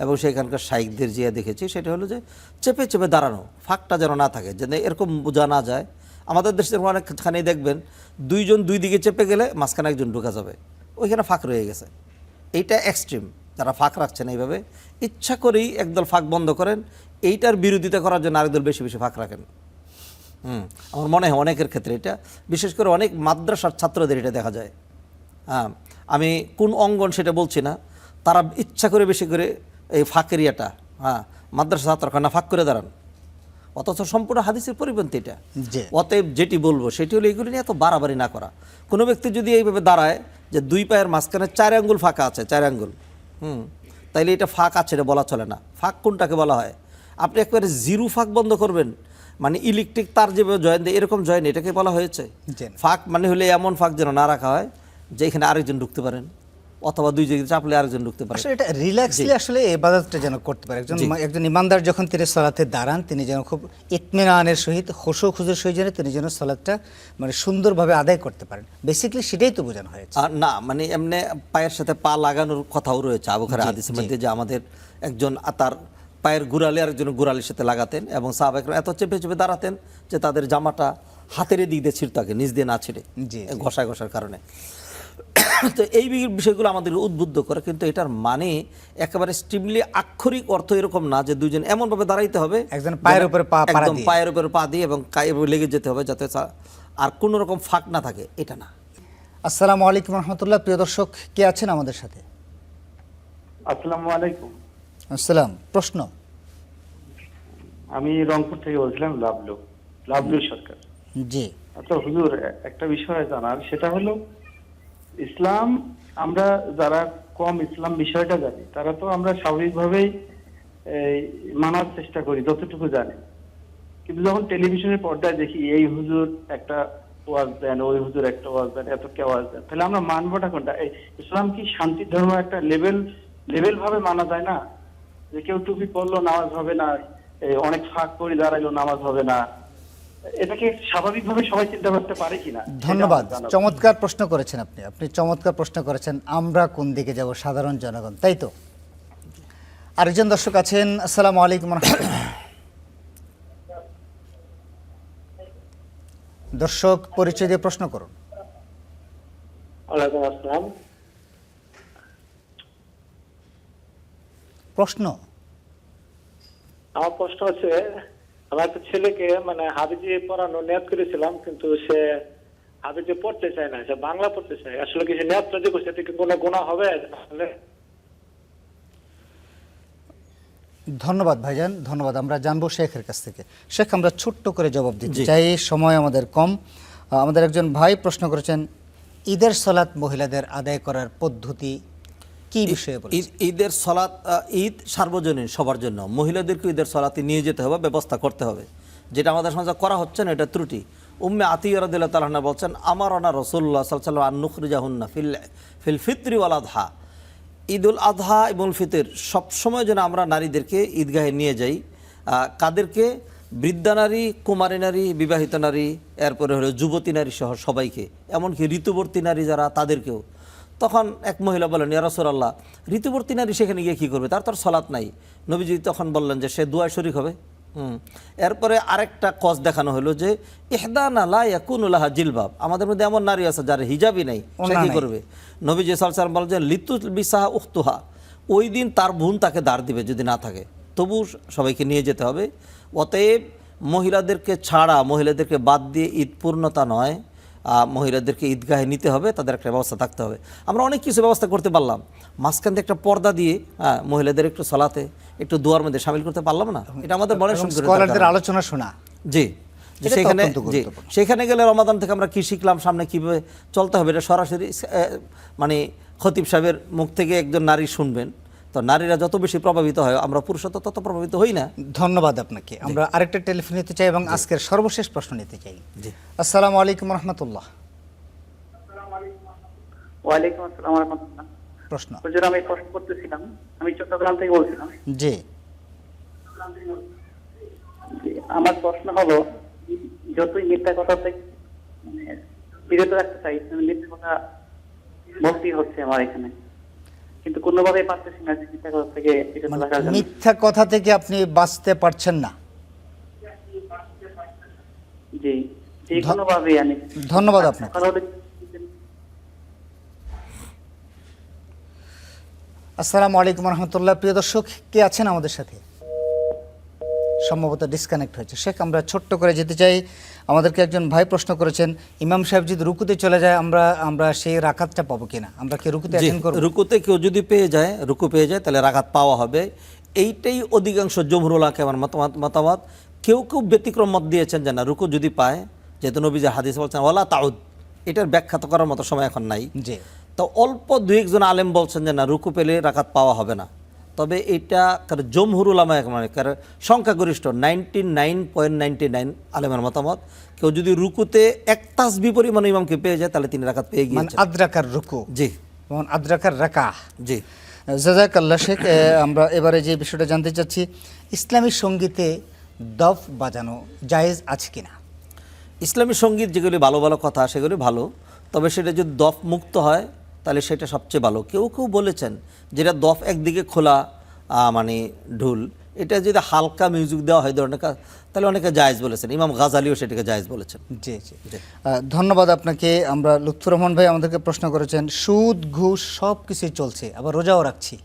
এবং সেইখানকার শাইখদের জিয়া দেখেছি সেটা হলো যে চেপে চেপে দাঁড়ানো, ফাঁকটা যেন না থাকে, যেন এরকম বোঝা না যায়। আমাদের দেশের অনেকখানেই দেখবেন দুইজন দুই দিকে চেপে গেলে মাঝখানে একজন ঢুকা যাবে, ওইখানে ফাঁক রয়ে গেছে। এইটা এক্সট্রিম। যারা ফাঁক রাখছেন এইভাবে ইচ্ছা করেই একদল ফাঁক বন্ধ করেন, এইটার বিরোধিতা করার জন্য আরেকদল বেশি বেশি ফাঁক রাখেন। আমার মনে হয় অনেকের ক্ষেত্রে এটা, বিশেষ করে অনেক মাদ্রাসার ছাত্রদের এটা দেখা যায়। হ্যাঁ, আমি কোন অঙ্গন সেটা বলছি না, তারা ইচ্ছা করে বেশি করে এই ফাঁকের ইয়েটা, হ্যাঁ মাদ্রাসা ছাত্রখানা ফাঁক করে দাঁড়ান, অথচ সম্পূর্ণ হাদিসের পরিপন্থী এটা। অতএব যেটি বলবো সেটি হলো এগুলো নিয়ে এত বাড়াবাড়ি না করা। কোনো ব্যক্তি যদি এইভাবে দাঁড়ায় যে দুই পায়ের মাঝখানে 4 আঙ্গুল ফাঁকা আছে, 4 আঙ্গুল, তাইলে এটা ফাঁক আছে, এটা বলা চলে না। ফাঁক কোনটাকে বলা হয়? আপনি একবারে জিরো ফাঁক বন্ধ করবেন, মানে ইলেকট্রিক তার যেভাবে জয়েন দেয় এরকম জয়েন, এটাকে বলা হয়েছে ফাঁক। মানে হলে এমন ফাঁক যেন না রাখা হয় যে এখানে আরেকজন ঢুকতে পারেন, অথবা দুই জায়গায় চাপলে আরেকজন ঢুকতে পারে। আসলে এটা রিল্যাক্সলি আসলে ইবাদতটা যেন করতে পারে। একজন ইমানদার যখন তিনি সালাতে দাঁড়ান, তিনি যেন খুব ইতমিনানের সহিত খুশু খুজুর সহিত যেন তিনি যেন সালাতটা মানে সুন্দরভাবে আদায় করতে পারেন। বেসিক্যালি সেটাই তো বোঝানো হয়েছে। আর না মানে এমনি পায়ের সাথে পা লাগানোর কথাও রয়েছে বুখারী হাদিসের মধ্যে, যে আমাদের একজন তার পায়ের গোড়ালি আরেকজন গোড়ালির সাথে লাগাতেন এবং সাহাবা একরাম এত চেপে চেপে দাঁড়াতেন যে তাদের জামাটা হাতের দিক দিয়ে ছিঁড়তে থাকে, নিচ দিয়ে না ছিঁড়ে, ঘষার কারণে। তো এই বিষয়গুলো আমাদের উদ্বুদ্ধ করে, কিন্তু এটার মানে একেবারে স্ট্রিমলি আক্ষরিক অর্থ এরকম না যে দুইজন এমনভাবে দাঁড়াইতে হবে একজন পায়ের উপরে পা, একদম পায়ের উপরে পা দিয়ে এবং লেগে যেতে হবে যাতে আর কোনো রকম ফাঁক না থাকে, এটা না। আসসালামু আলাইকুম রহমতুল্লাহ। প্রিয় দর্শক, কে আছেন আমাদের সাথে? আসসালামু আলাইকুম। আসসালাম। প্রশ্ন? আমি রংপুর থেকে বলছিলাম, লাভলু সরকার। জি। আচ্ছা হুজুর, একটা বিষয় জানার, সেটা হলো ইসলাম, আমরা যারা কম ইসলাম বিষয়টা জানি তারা তো আমরা স্বাভাবিকভাবেই মানার চেষ্টা করি যতটুকু জানি, কিন্তু যখন টেলিভিশনের পর্দায় দেখি এই হুজুর একটা ওয়াজ দেন, ওই হুজুর একটা ওয়াজ দেন, এত কে ওয়াজ দেন, তাহলে আমরা মানবোটা কোনটা? ইসলাম কি শান্তির ধর্ম? একটা লেভেল ভাবে মানা যায় না? যে কেউ টুপি পরলো নামাজ হবে না, অনেক ফাঁক করে দাঁড়াইলো নামাজ হবে না, এটাকে স্বাভাবিকভাবে সবাই চিন্তা করতে পারে কিনা? ধন্যবাদ, চমৎকার প্রশ্ন করেছেন আপনি চমৎকার প্রশ্ন করেছেন। আমরা কোন দিকে যাব? সাধারণ জনগণ, তাই তো? আরেকজন দর্শক আছেন। আসসালামু আলাইকুম রাহমাতুল্লাহ। দর্শক, পরিচয় দিয়ে প্রশ্ন করুন। ওয়ালাইকুম আসসালাম। প্রশ্ন? আমার প্রশ্ন হচ্ছে, আমার একটা ছেলেকে মানে হাফিজি পড়ানো নিয়ত করেছিলাম, কিন্তু সে হাফিজি পড়তে চায় না, সে বাংলা পড়তে চায়। আসলে কি সে নিয়তটা যে করছে, এটা কি কোনো গুনাহ হবে? ধন্যবাদ ভাইজান, ধন্যবাদ। আমরা জানবো শেখের কাছ থেকে। শেখ, আমরা ছোট্ট করে জবাব দিতে চাই, সময় আমাদের কম। আমাদের একজন ভাই প্রশ্ন করেছেন, ঈদের সালাত মহিলাদের আদায় করার পদ্ধতি কি বিষয়ে বলেন? ঈদের সালাত, ঈদ সার্বজনীন সবার জন্য, মহিলাদেরকে ঈদের সালাতে নিয়ে যেতে হবে, ব্যবস্থা করতে হবে, যেটা আমাদের সমাজে করা হচ্ছে না, এটা ত্রুটি। উম্মে আতিয়া রাদিয়াল্লাহু তাআলা আনহা বলছেন, আমারানা রাসূলুল্লাহ সাল্লাল্লাহু আলাইহি ওয়াসাল্লাম আন নুখরিজাহুন্না ফিল ফিত্রি ওয়াল আযহা। ঈদুল আযহা এবং ফিতর সবসময় যেন আমরা নারীদেরকে ঈদগাহে নিয়ে যাই। কাদেরকে? বৃদ্ধা নারী, কুমারী নারী, বিবাহিত নারী, এরপরে হলো যুবতী নারী সহ সবাইকে, এমনকি ঋতুবর্তী নারী যারা তাদেরকেও। তখন এক মহিলা বলেন, ইয়া রাসূলুল্লাহ, ঋতুবর্তী নারী সেখানে গিয়ে কী করবে, তার তো আর সালাত নাই। নবীজি তখন বললেন যে সে দুআয় শরীক হবে। এরপরে আরেকটা কজ দেখানো হলো যে ইহদানা লা ইয়াকুনু লাহা জিলবাব, আমাদের মধ্যে এমন নারী আছে যার হিজাবই নাই, সে কী করবে? নবীজি সাল্লাল্লাহু আলাইহি ওয়াসাল্লাম বলেন লিতুল বিসাহা উখতুহা, ওই দিন তার বোন তাকে দাঁড় দিবে যদি না থাকে, তবু সবাইকে নিয়ে যেতে হবে। অতএব মহিলাদেরকে ছাড়া, মহিলাদেরকে বাদ দিয়ে ঈদ পূর্ণতা নয়, মহিলাদেরকে ঈদগাহে নিতে হবে, তাদের একটা ব্যবস্থা থাকতে হবে। আমরা অনেক কিছু ব্যবস্থা করতে পারলাম, মাঝখান থেকে একটা পর্দা দিয়ে মহিলাদের একটু সালাতে, একটু দোয়ার মধ্যে শামিল করতে পারলাম না? এটা আমাদের বড় স্কলারদের আলোচনা শোনা। জি, সেখানে গেলে রমাদান থেকে আমরা কি শিখলাম, সামনে কীভাবে চলতে হবে, এটা সরাসরি মানে খতিব সাহেবের মুখ থেকে একজন নারী শুনবেন। তো নারীরা যত বেশি প্রভাবিত হয়, আমরা পুরুষরা তো তত প্রভাবিত হই না। ধন্যবাদ আপনাকে। আমরা আরেকটা টেলিফোন নিতে চাই এবং আজকের সর্বশেষ প্রশ্ন নিতে চাই। জি, আসসালামু আলাইকুম রহমতুল্লাহ। ওয়ালাইকুম আসসালাম ওয়া রাহমাতুল্লাহ। প্রশ্ন। হুজুর, আমি প্রশ্ন করতেছিলাম, আমি চট্টগ্রাম থেকে বলছিলাম। জি, আমার প্রশ্ন হলো, যতই মিথ্যা কথা থেকে বিরত রাখতে চাই, মিথ্যা কথা বলতেই হচ্ছে আমার এখানে, কিন্তু কোনোভাবেই পারতেছি না মিথ্যা কথা থেকে বিরত রাখার জন্য। মিথ্যা কথা থেকে আপনি বাঁচতে পারছেন না? জি, যে কোনোভাবেই। আমি ধন্যবাদ আপনাকে। আসসালামু আলাইকুম রহমতুল্লাহ। প্রিয় দর্শক, কে আছেন আমাদের সাথে? সম্ভবত ডিসকানেক্ট হয়েছে। শেখ, আমরা ছোট্ট করে যেতে চাই। আমাদেরকে একজন ভাই প্রশ্ন করেছেন, ইমাম সাহেব যদি রুকুতে চলে যায়, আমরা সেই রাকাতটা পাবো কিনা? আমরা কি রুকুতে অ্যাটেন্ড করব? রুকুতে কেউ যদি রুকু পেয়ে যায় তাহলে রাকাত পাওয়া হবে। এইটাই অধিকাংশ জমহুর উলামার মতামত। কেউ কেউ ব্যতিক্রম মত দিয়েছেন যে না, রুকু যদি পায়, যেহেতু নবীজি হাদিস বলছেন ওয়ালা তাউদ, এটার ব্যাখ্যা তো করার মতো সময় এখন নাই। জি, তো অল্প দু একজন আলেম বলছেন যে না, রুকু পেলে রাকাত পাওয়া হবে না। তবে এটা জমহুর উলামা মানে সংখ্যাগরিষ্ঠ 99.99 আলেমের মতামত। কেউ যদি রুকুতে এক তাসবিহ পরিমাণ ইমামকে পেয়ে যায় তাহলে তিনি রাকাত পেয়ে গিয়েছেন। আদ্রাকার রুকু, জি, আদ্রাকার রাকাহ। জি, জাযাকাল্লাহ শেখ। আমরা এবারে যে বিষয়টা জানতে চাচ্ছি, ইসলামী সঙ্গীতে দফ বাজানো জায়েজ আছে কিনা? ইসলামী সঙ্গীত যেগুলি ভালো ভালো কথা, সেগুলি ভালো, তবে সেটা যদি দফ মুক্ত হয় তাহলে সেটা সবচেয়ে ভালো। কেউ কেউ বলেছেন যেটা দফ একদিকে খোলা মানে ঢুল, এটা যদি হালকা মিউজিক দেওয়া হয় ধরনের, তাহলে অনেকে জায়েজ বলেছেন। ইমাম গাজালিও সেটাকে জায়েজ বলেছেন। জি জি, ধন্যবাদ আপনাকে। আমরা লুৎফুর রহমান ভাই আমাদেরকে প্রশ্ন করেছেন, সুদ ঘুষ সব কিছুই চলছে, আবার রোজাও রাখছি।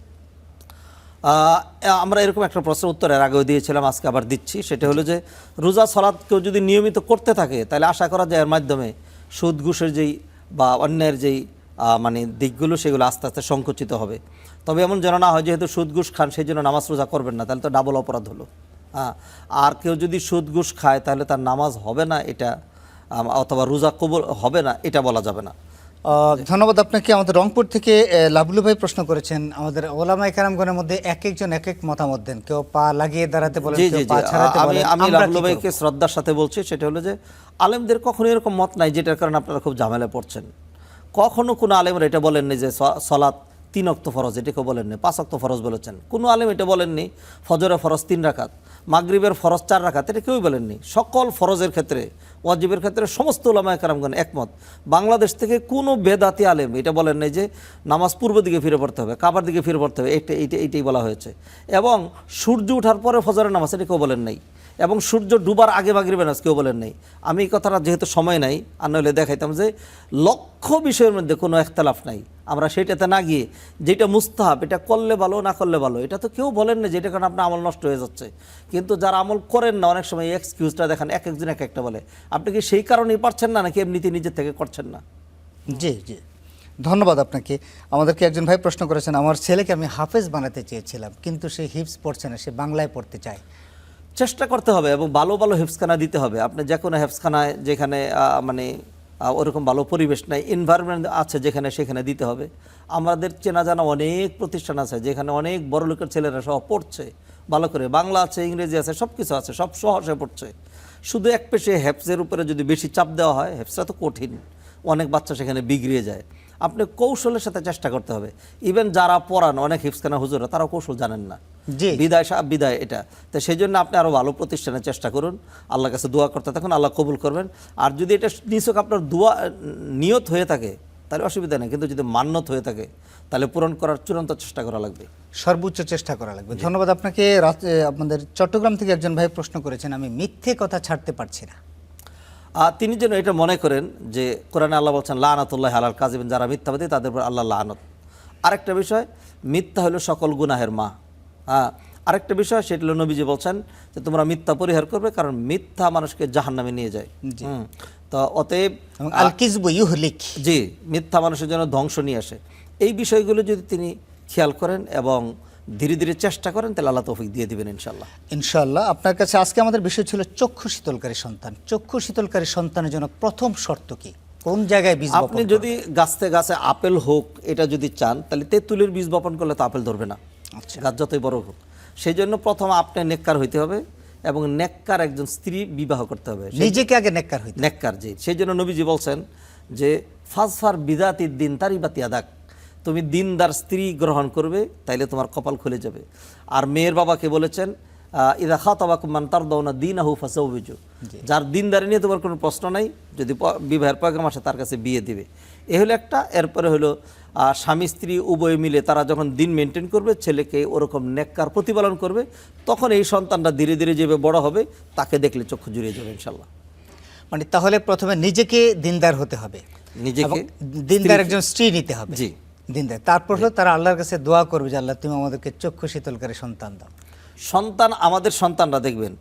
আমরা এরকম একটা প্রশ্নের উত্তর এর আগেও দিয়েছিলাম, আজকে আবার দিচ্ছি। সেটা হলো যে রোজা সালাত কেউ যদি নিয়মিত করতে থাকে তাহলে আশা করা যায় এর মাধ্যমে সুদ ঘুষের যেই বা অন্যের যেই মানে দিকগুলো, সেগুলো আস্তে আস্তে সংকুচিত হবে। তবে এমন যেন না হয় যেহেতু সুদ ঘুষ খান সেই জন্য নামাজ রোজা করবেন না, তাহলে তো ডাবল অপরাধ হলো। আর কেউ যদি সুদ ঘুষ খায় তাহলে তার নামাজ হবে না এটা, অথবা রোজা কবুল হবে না এটা বলা যাবে না। ধন্যবাদ আপনাকে। আমাদের রংপুর থেকে লাবলু ভাই প্রশ্ন করেছেন, আমাদের ওলামায়ে কেরামগণের মধ্যে এক একজন এক এক মতামত দেন, কেউ পা লাগিয়ে দাঁড়াতে বলেন, কেউ পা ছাড়াতে বলেন। আমি লাবলু ভাইকে শ্রদ্ধার সাথে বলছি, সেটা হলো যে আলেমদের কখনো এরকম মত নাই যেটার কারণে আপনারা খুব ঝামেলা পড়ছেন। কখনো কোনো আলেমরা এটা বলেননি যে সালাত 3 ওয়াক্ত ফরজ, এটা কেউ বলেননি। 5 ওয়াক্ত ফরজ বলেছেন। কোনো আলেম এটা বলেননি ফজরের ফরজ 3 রাকাত, মাগরিবের ফরজ 4 রাকাত, এটা কেউই বলেননি। সকল ফরজের ক্ষেত্রে, ওয়াজিবের ক্ষেত্রে সমস্ত উলামায়ে কেরামগণ একমত। বাংলাদেশ থেকে কোনো বেদাতি আলেম এটা বলেন নাই যে নামাজ পূর্ব দিকে ফিরে পড়তে হবে, কাবার দিকে ফিরে পড়তে হবে, এইটাই বলা হয়েছে। এবং সূর্য ওঠার পরে ফজরের নামাজ, এটা কেউ বলেন নাই। এবং সূর্য ডুবার আগে মাগরিবের নামাজ কেউ বলেন নাই। আমি এই কথাটা যেহেতু সময় নাই, আর নইলে দেখাইতাম যে লক্ষ বিষয়ের মধ্যে কোনো একতলাফ নাই। আমরা সেটাতে না গিয়ে যেটা মুস্তাহাব, এটা করলে ভালো না করলে ভালো, এটা তো কেউ বলেন না যে এটা কারণে আপনার আমল নষ্ট হয়ে যাচ্ছে। কিন্তু যারা আমল করেন না, অনেক সময় এক্সকিউজটা দেখেন এক একজন এক একটা বলে। আপনি কি সেই কারণেই পারছেন না, নাকি এমনিতে নিজের থেকে করছেন না? জি জি, ধন্যবাদ আপনাকে। আমাদেরকে একজন ভাই প্রশ্ন করেছেন, আমার ছেলেকে আমি হাফেজ বানাতে চেয়েছিলাম, কিন্তু সে হিফজ পড়ছে না, সে বাংলায় পড়তে চায়। চেষ্টা করতে হবে এবং ভালো ভালো হেফজখানা দিতে হবে। আপনি যে কোনো হেফজখানায় যেখানে মানে ওরকম ভালো পরিবেশ নাই, এনভায়রনমেন্ট আছে যেখানে, সেখানে দিতে হবে। আমাদের চেনা জানা অনেক প্রতিষ্ঠান আছে যেখানে অনেক বড় লোকের ছেলেরা সব পড়ছে ভালো করে, বাংলা আছে, ইংরেজি আছে, সব কিছু আছে, সব সহজে পড়ছে। শুধু এক পেশে হেফজের উপরে যদি বেশি চাপ দেওয়া হয়, হেফজটা তো কঠিন, অনেক বাচ্চা সেখানে বিগড়িয়ে যায়। আপনি কৌশলের সাথে চেষ্টা করতে হবে। ইভেন যারা পড়ান অনেক হিফজখানা হুজুররা তারাও কৌশল জানেন না, জি বিদায় এটা। তো সেই জন্য আপনি আরও ভালো প্রতিষ্ঠানের চেষ্টা করুন, আল্লাহর কাছে দোয়া করতে থাকুন, আল্লাহ কবুল করবেন। আর যদি এটা নিছক আপনার দোয়া নিয়ত হয়ে থাকে তাহলে অসুবিধা নেই, কিন্তু যদি মান্যত হয়ে থাকে তাহলে পূরণ করার চূড়ান্ত চেষ্টা করা লাগবে, সর্বোচ্চ চেষ্টা করা লাগবে। ধন্যবাদ আপনাকে। আপনাদের চট্টগ্রাম থেকে একজন ভাই প্রশ্ন করেছেন, আমি মিথ্যে কথা ছাড়তে পারছি না। তিনি যেন এটা মনে করেন যে কোরআনে আল্লাহ বলছেন লানাতুল্লাহি আলাল কাযিবিন, যারা মিথ্যাবাদী তাদের উপর আল্লাহ লানত। আরেকটা বিষয়, মিথ্যা হলো সকল গুনাহের মা। আরেকটা বিষয় সেটা হলো নবীজি বলছেন যে তোমরা মিথ্যা পরিহার করবে, কারণ মিথ্যা মানুষকে জাহান্নামে নিয়ে যায়। তো অতএব আল কিযবু ইউহলিক, জি, মিথ্যা মানুষের জন্য ধ্বংস নিয়ে আসে। এই বিষয়গুলো যদি তিনি খেয়াল করেন এবং ধীরে ধীরে চেষ্টা করেন তাহলে আল্লাহ তৌফিক দিয়ে দিবেন ইনশাআল্লাহ। ইনশাআল্লাহ। আপনার কাছে আজকে আমাদের বিষয় ছিল চক্ষু শীতলকারী সন্তান। চক্ষু শীতলকারী সন্তানের জন্য প্রথম শর্ত কি, কোন জায়গায় বীজ বপন আপনি করবেন? যদি গাছে গাছে আপেল হোক এটা যদি চান তাহলে তেঁতুলের বীজ বপন করলে তো আপেল ধরবে না, আচ্ছা, গাছ যতই বড় হোক। সেই জন্য প্রথম আপনি নেককার হইতে হবে এবং নেককার একজন স্ত্রী বিবাহ করতে হবে, নিজেকে আগে নেককার হইতে হবে। নেককার, জি। সেই জন্য নবীজি বলছেন যে ফাজফার বিদাতিদ দিন তারিবাতি আদাক, তুমি দিনদার স্ত্রী গ্রহণ করবে তাইলে তোমার কপাল খুলে যাবে। আর মেয়ের বাবাকে বলেছেন ইদা খাতাবাকুম মান তারদাউনা দীনাহু ফাযাওবিজু, যার দিনদারি নিয়ে তোমার কোনো প্রশ্ন নাই, যদি বিবাহের পয়গাম আসে তার কাছে বিয়ে দিবে। এ হলো একটা। এরপরে হলো স্বামী স্ত্রী উভয়ে মিলে তারা যখন দিন মেনটেন করবে, ছেলেকে ওরকম নেককার প্রতিপালন করবে, তখন এই সন্তানটা ধীরে ধীরে যেভাবে বড় হবে তাকে দেখলে চক্ষু জুড়িয়ে যাবে ইনশাল্লাহ। মানে তাহলে প্রথমে নিজেকে দিনদার হতে হবে, নিজেকে দিনদার একজন স্ত্রী নিতে হবে, জি, দিনদার। তারপর হলো তারা আল্লাহর কাছে দোয়া করবে যে আল্লাহ তুমি আমাদেরকে চক্ষু শীতলকারী সন্তান দাও। সন্তান, আমাদের সন্তানরা দেখবেন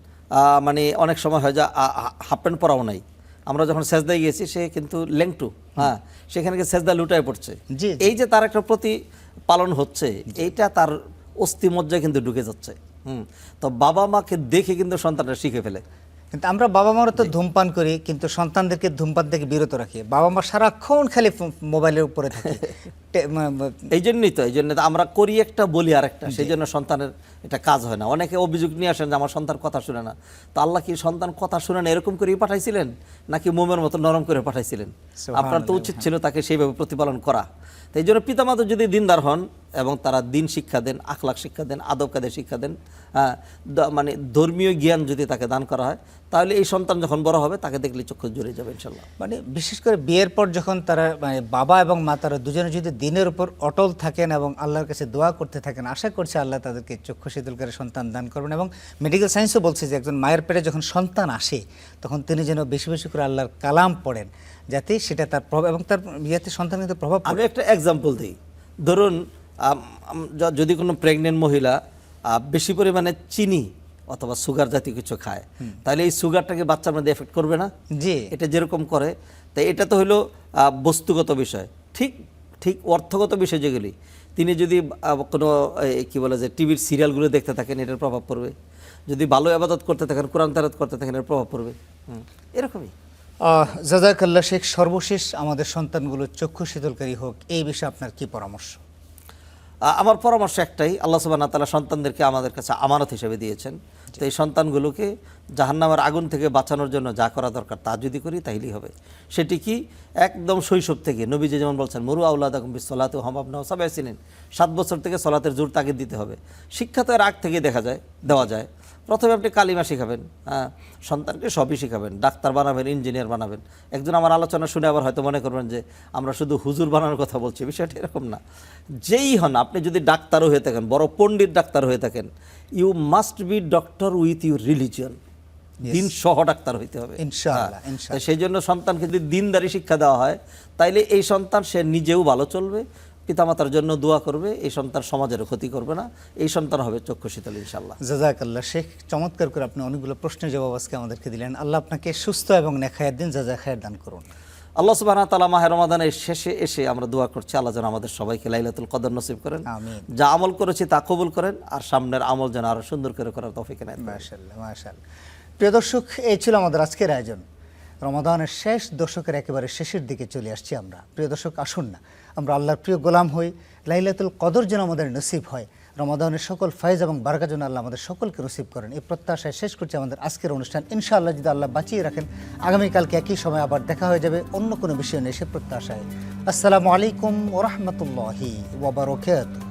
মানে অনেক সময় হয় যা হাফ প্যান্ট পরাও নাই, আমরা যখন সেজদায় গিয়েছি সে কিন্তু লেংটু, সেখানে গিয়ে সেজদা লুটায় পড়ছে। এই যে তার একটা প্রতিপালন হচ্ছে, এইটা তার অস্থি মজ্জায় কিন্তু ঢুকে যাচ্ছে। তো বাবা মাকে দেখে কিন্তু সন্তানরা শিখে ফেলে। কিন্তু আমরা বাবা মারা তো ধূমপান করি, কিন্তু সন্তানদেরকে ধূমপান থেকে বিরত রাখি। বাবা মা সারাক্ষণ খালি মোবাইলের উপরে থাকে। এই জন্যই তো আমরা করি একটা বলি আর একটা, সেই জন্য সন্তানের এটা কাজ হয় না। অনেকে অভিযোগ নিয়ে আসেন যে আমার সন্তান কথা শুনে না। তো আল্লাহ কি সন্তান কথা শুনে না এরকম করেই পাঠাইছিলেন, নাকি মোমের মতো নরম করে পাঠাইছিলেন? আপনার তো উচিত ছিল তাকে সেইভাবে প্রতিপালন করা। তো এই জন্য পিতামাতা যদি দিনদার হন এবং তারা দিন শিক্ষা দেন, আখলাক শিক্ষা দেন, আদব কাদের শিক্ষা দেন, মানে ধর্মীয় জ্ঞান যদি তাকে দান করা হয়, তাহলে এই সন্তান যখন বড় হবে তাকে দেখলে চক্ষু জুড়ে যাবে ইনশাল্লাহ। মানে বিশেষ করে বিয়ের পর যখন তারা মানে বাবা এবং মা তারা দুজনে যদি দিনের উপর অটল থাকেন এবং আল্লাহর কাছে দোয়া করতে থাকেন, আশা করছে আল্লাহ তাদেরকে চক্ষু শীতলকারী সন্তান দান করবেন। এবং মেডিকেল সায়েন্সও বলছে যে একজন মায়ের পেটে যখন সন্তান আসে তখন তিনি যেন বেশি বেশি করে আল্লাহর কালাম পড়েন, যাতে সেটা তার প্রভাব এবং তার বিয়েতে সন্তান কিন্তু প্রভাব। আমি একটা এক্সাম্পল দিই। ধরুন যদি কোনো প্রেগনেন্ট মহিলা বেশি পরিমাণে চিনি অথবা সুগার জাতীয় কিছু খায়, তাহলে এই সুগারটাকে বাচ্চার মধ্যে এফেক্ট করবে না? জি, এটা যেরকম করে। তাই এটা তো হলো বস্তুগত বিষয়। ঠিক অর্থগত বিষয় যেগুলি, তিনি যদি কোনো কি বলে যে টিভির সিরিয়ালগুলো দেখতে থাকেন এটার প্রভাব পড়বে, যদি ভালো ইবাদত করতে থাকেন, কোরআন তেলাওয়াত করতে থাকেন এর প্রভাব পড়বে। এরকমই। জাযাকাল্লাহ শেখ, সর্বশেষ আমাদের সন্তানগুলো চক্ষু শীতলকারী হোক, এই বিষয়ে আপনার কি পরামর্শ? আমার পরামর্শ একটাই, আল্লাহ সুবহানাহু ওয়া তাআলা সন্তানদেরকে আমাদের কাছে আমানত হিসেবে দিয়েছেন। তো এই সন্তানগুলোকে জাহান্নামের আগুন থেকে বাঁচানোর জন্য যা করা দরকার তা যদি করি তাইলেই হবে। সেটি কি, একদম শৈশব থেকে নবীজি যেমন বলছেন মুরু আওলাদাকুম বিসসালাতি ওয়া হুম আবনাউ সাব'i সিনিন, 7 বছর থেকে সলাতের জোর তাগিদ দিতে হবে। শিক্ষা তো এর আগ থেকে দেওয়া যায়। প্রথমে আপনি কালিমা শিখাবেন, সন্তানকে সবই শিখাবেন, ডাক্তার বানাবেন, ইঞ্জিনিয়ার বানাবেন। একজন আমার আলোচনা শুনে আবার হয়তো মনে করবেন যে আমরা শুধু হুজুর বানানোর কথা বলছি, বিষয়টা এরকম না। যেই হন, আপনি যদি ডাক্তারও হয়ে থাকেন, বড় পণ্ডিত ডাক্তার হয়ে থাকেন, you must be doctor with your religion, দিন সহ ডাক্তার হইতে হবে ইনশাআল্লাহ। সেই জন্য সন্তানকে যদি দিনদারি শিক্ষা দেওয়া হয় তাইলে এই সন্তান সে নিজেও ভালো চলবে, পিতামাতার জন্য দোয়া করবে, এই সন্তান সমাজের ক্ষতি করবে না, এই সন্তান হবে চক্ষু শীতল ইনশাআল্লাহ। জাযাকাল্লাহ শেখ, চমৎকার করে আপনি অনেকগুলো প্রশ্নের জবাব আজকে আমাদেরকে দিলেন। আল্লাহ আপনাকে সুস্থ এবং নেখায়ের দিন জাযা খায়ের দান করুন। আল্লাহ সুবহানাহু ওয়া তাআলা মাহে রমাদানের শেষে এসে আমরা দোয়া করছি আল্লাহ যেন আমাদের সবাইকে লাইলাতুল কদর নসিব করেন, আমিন। যা আমল করেছি তা কবুল করেন, আর সামনের আমল যেন আরো সুন্দর করে করার তৌফিক দেন। মাশাআল্লাহ, মাশাআল্লাহ। প্রিয় দর্শক, এই ছিল আমাদের আজকের আয়োজন। রমাদানের শেষ দশকের একেবারে শেষের দিকে চলে আসছি আমরা। প্রিয় দর্শক, আসুন না আমরা আল্লাহর প্রিয় গোলাম হই, লাইলাতুল কদর যেন আমাদের নসিব হয়। রমাদানের সকল ফায়েজ এবং বারাকা যেন আল্লাহ আমাদের সকলকে নসিব করেন, এই প্রত্যাশায় শেষ করছি আমাদের আজকের অনুষ্ঠান। ইনশাআল্লাহ যদি আল্লাহ বাঁচিয়ে রাখেন আগামীকালকে একই সময় আবার দেখা হয়ে যাবে অন্য কোনো বিষয় নিয়ে, সে প্রত্যাশায়। আসসালামু আলাইকুম ওয়া রাহমাতুল্লাহি ওয়া বারাকাতুহু।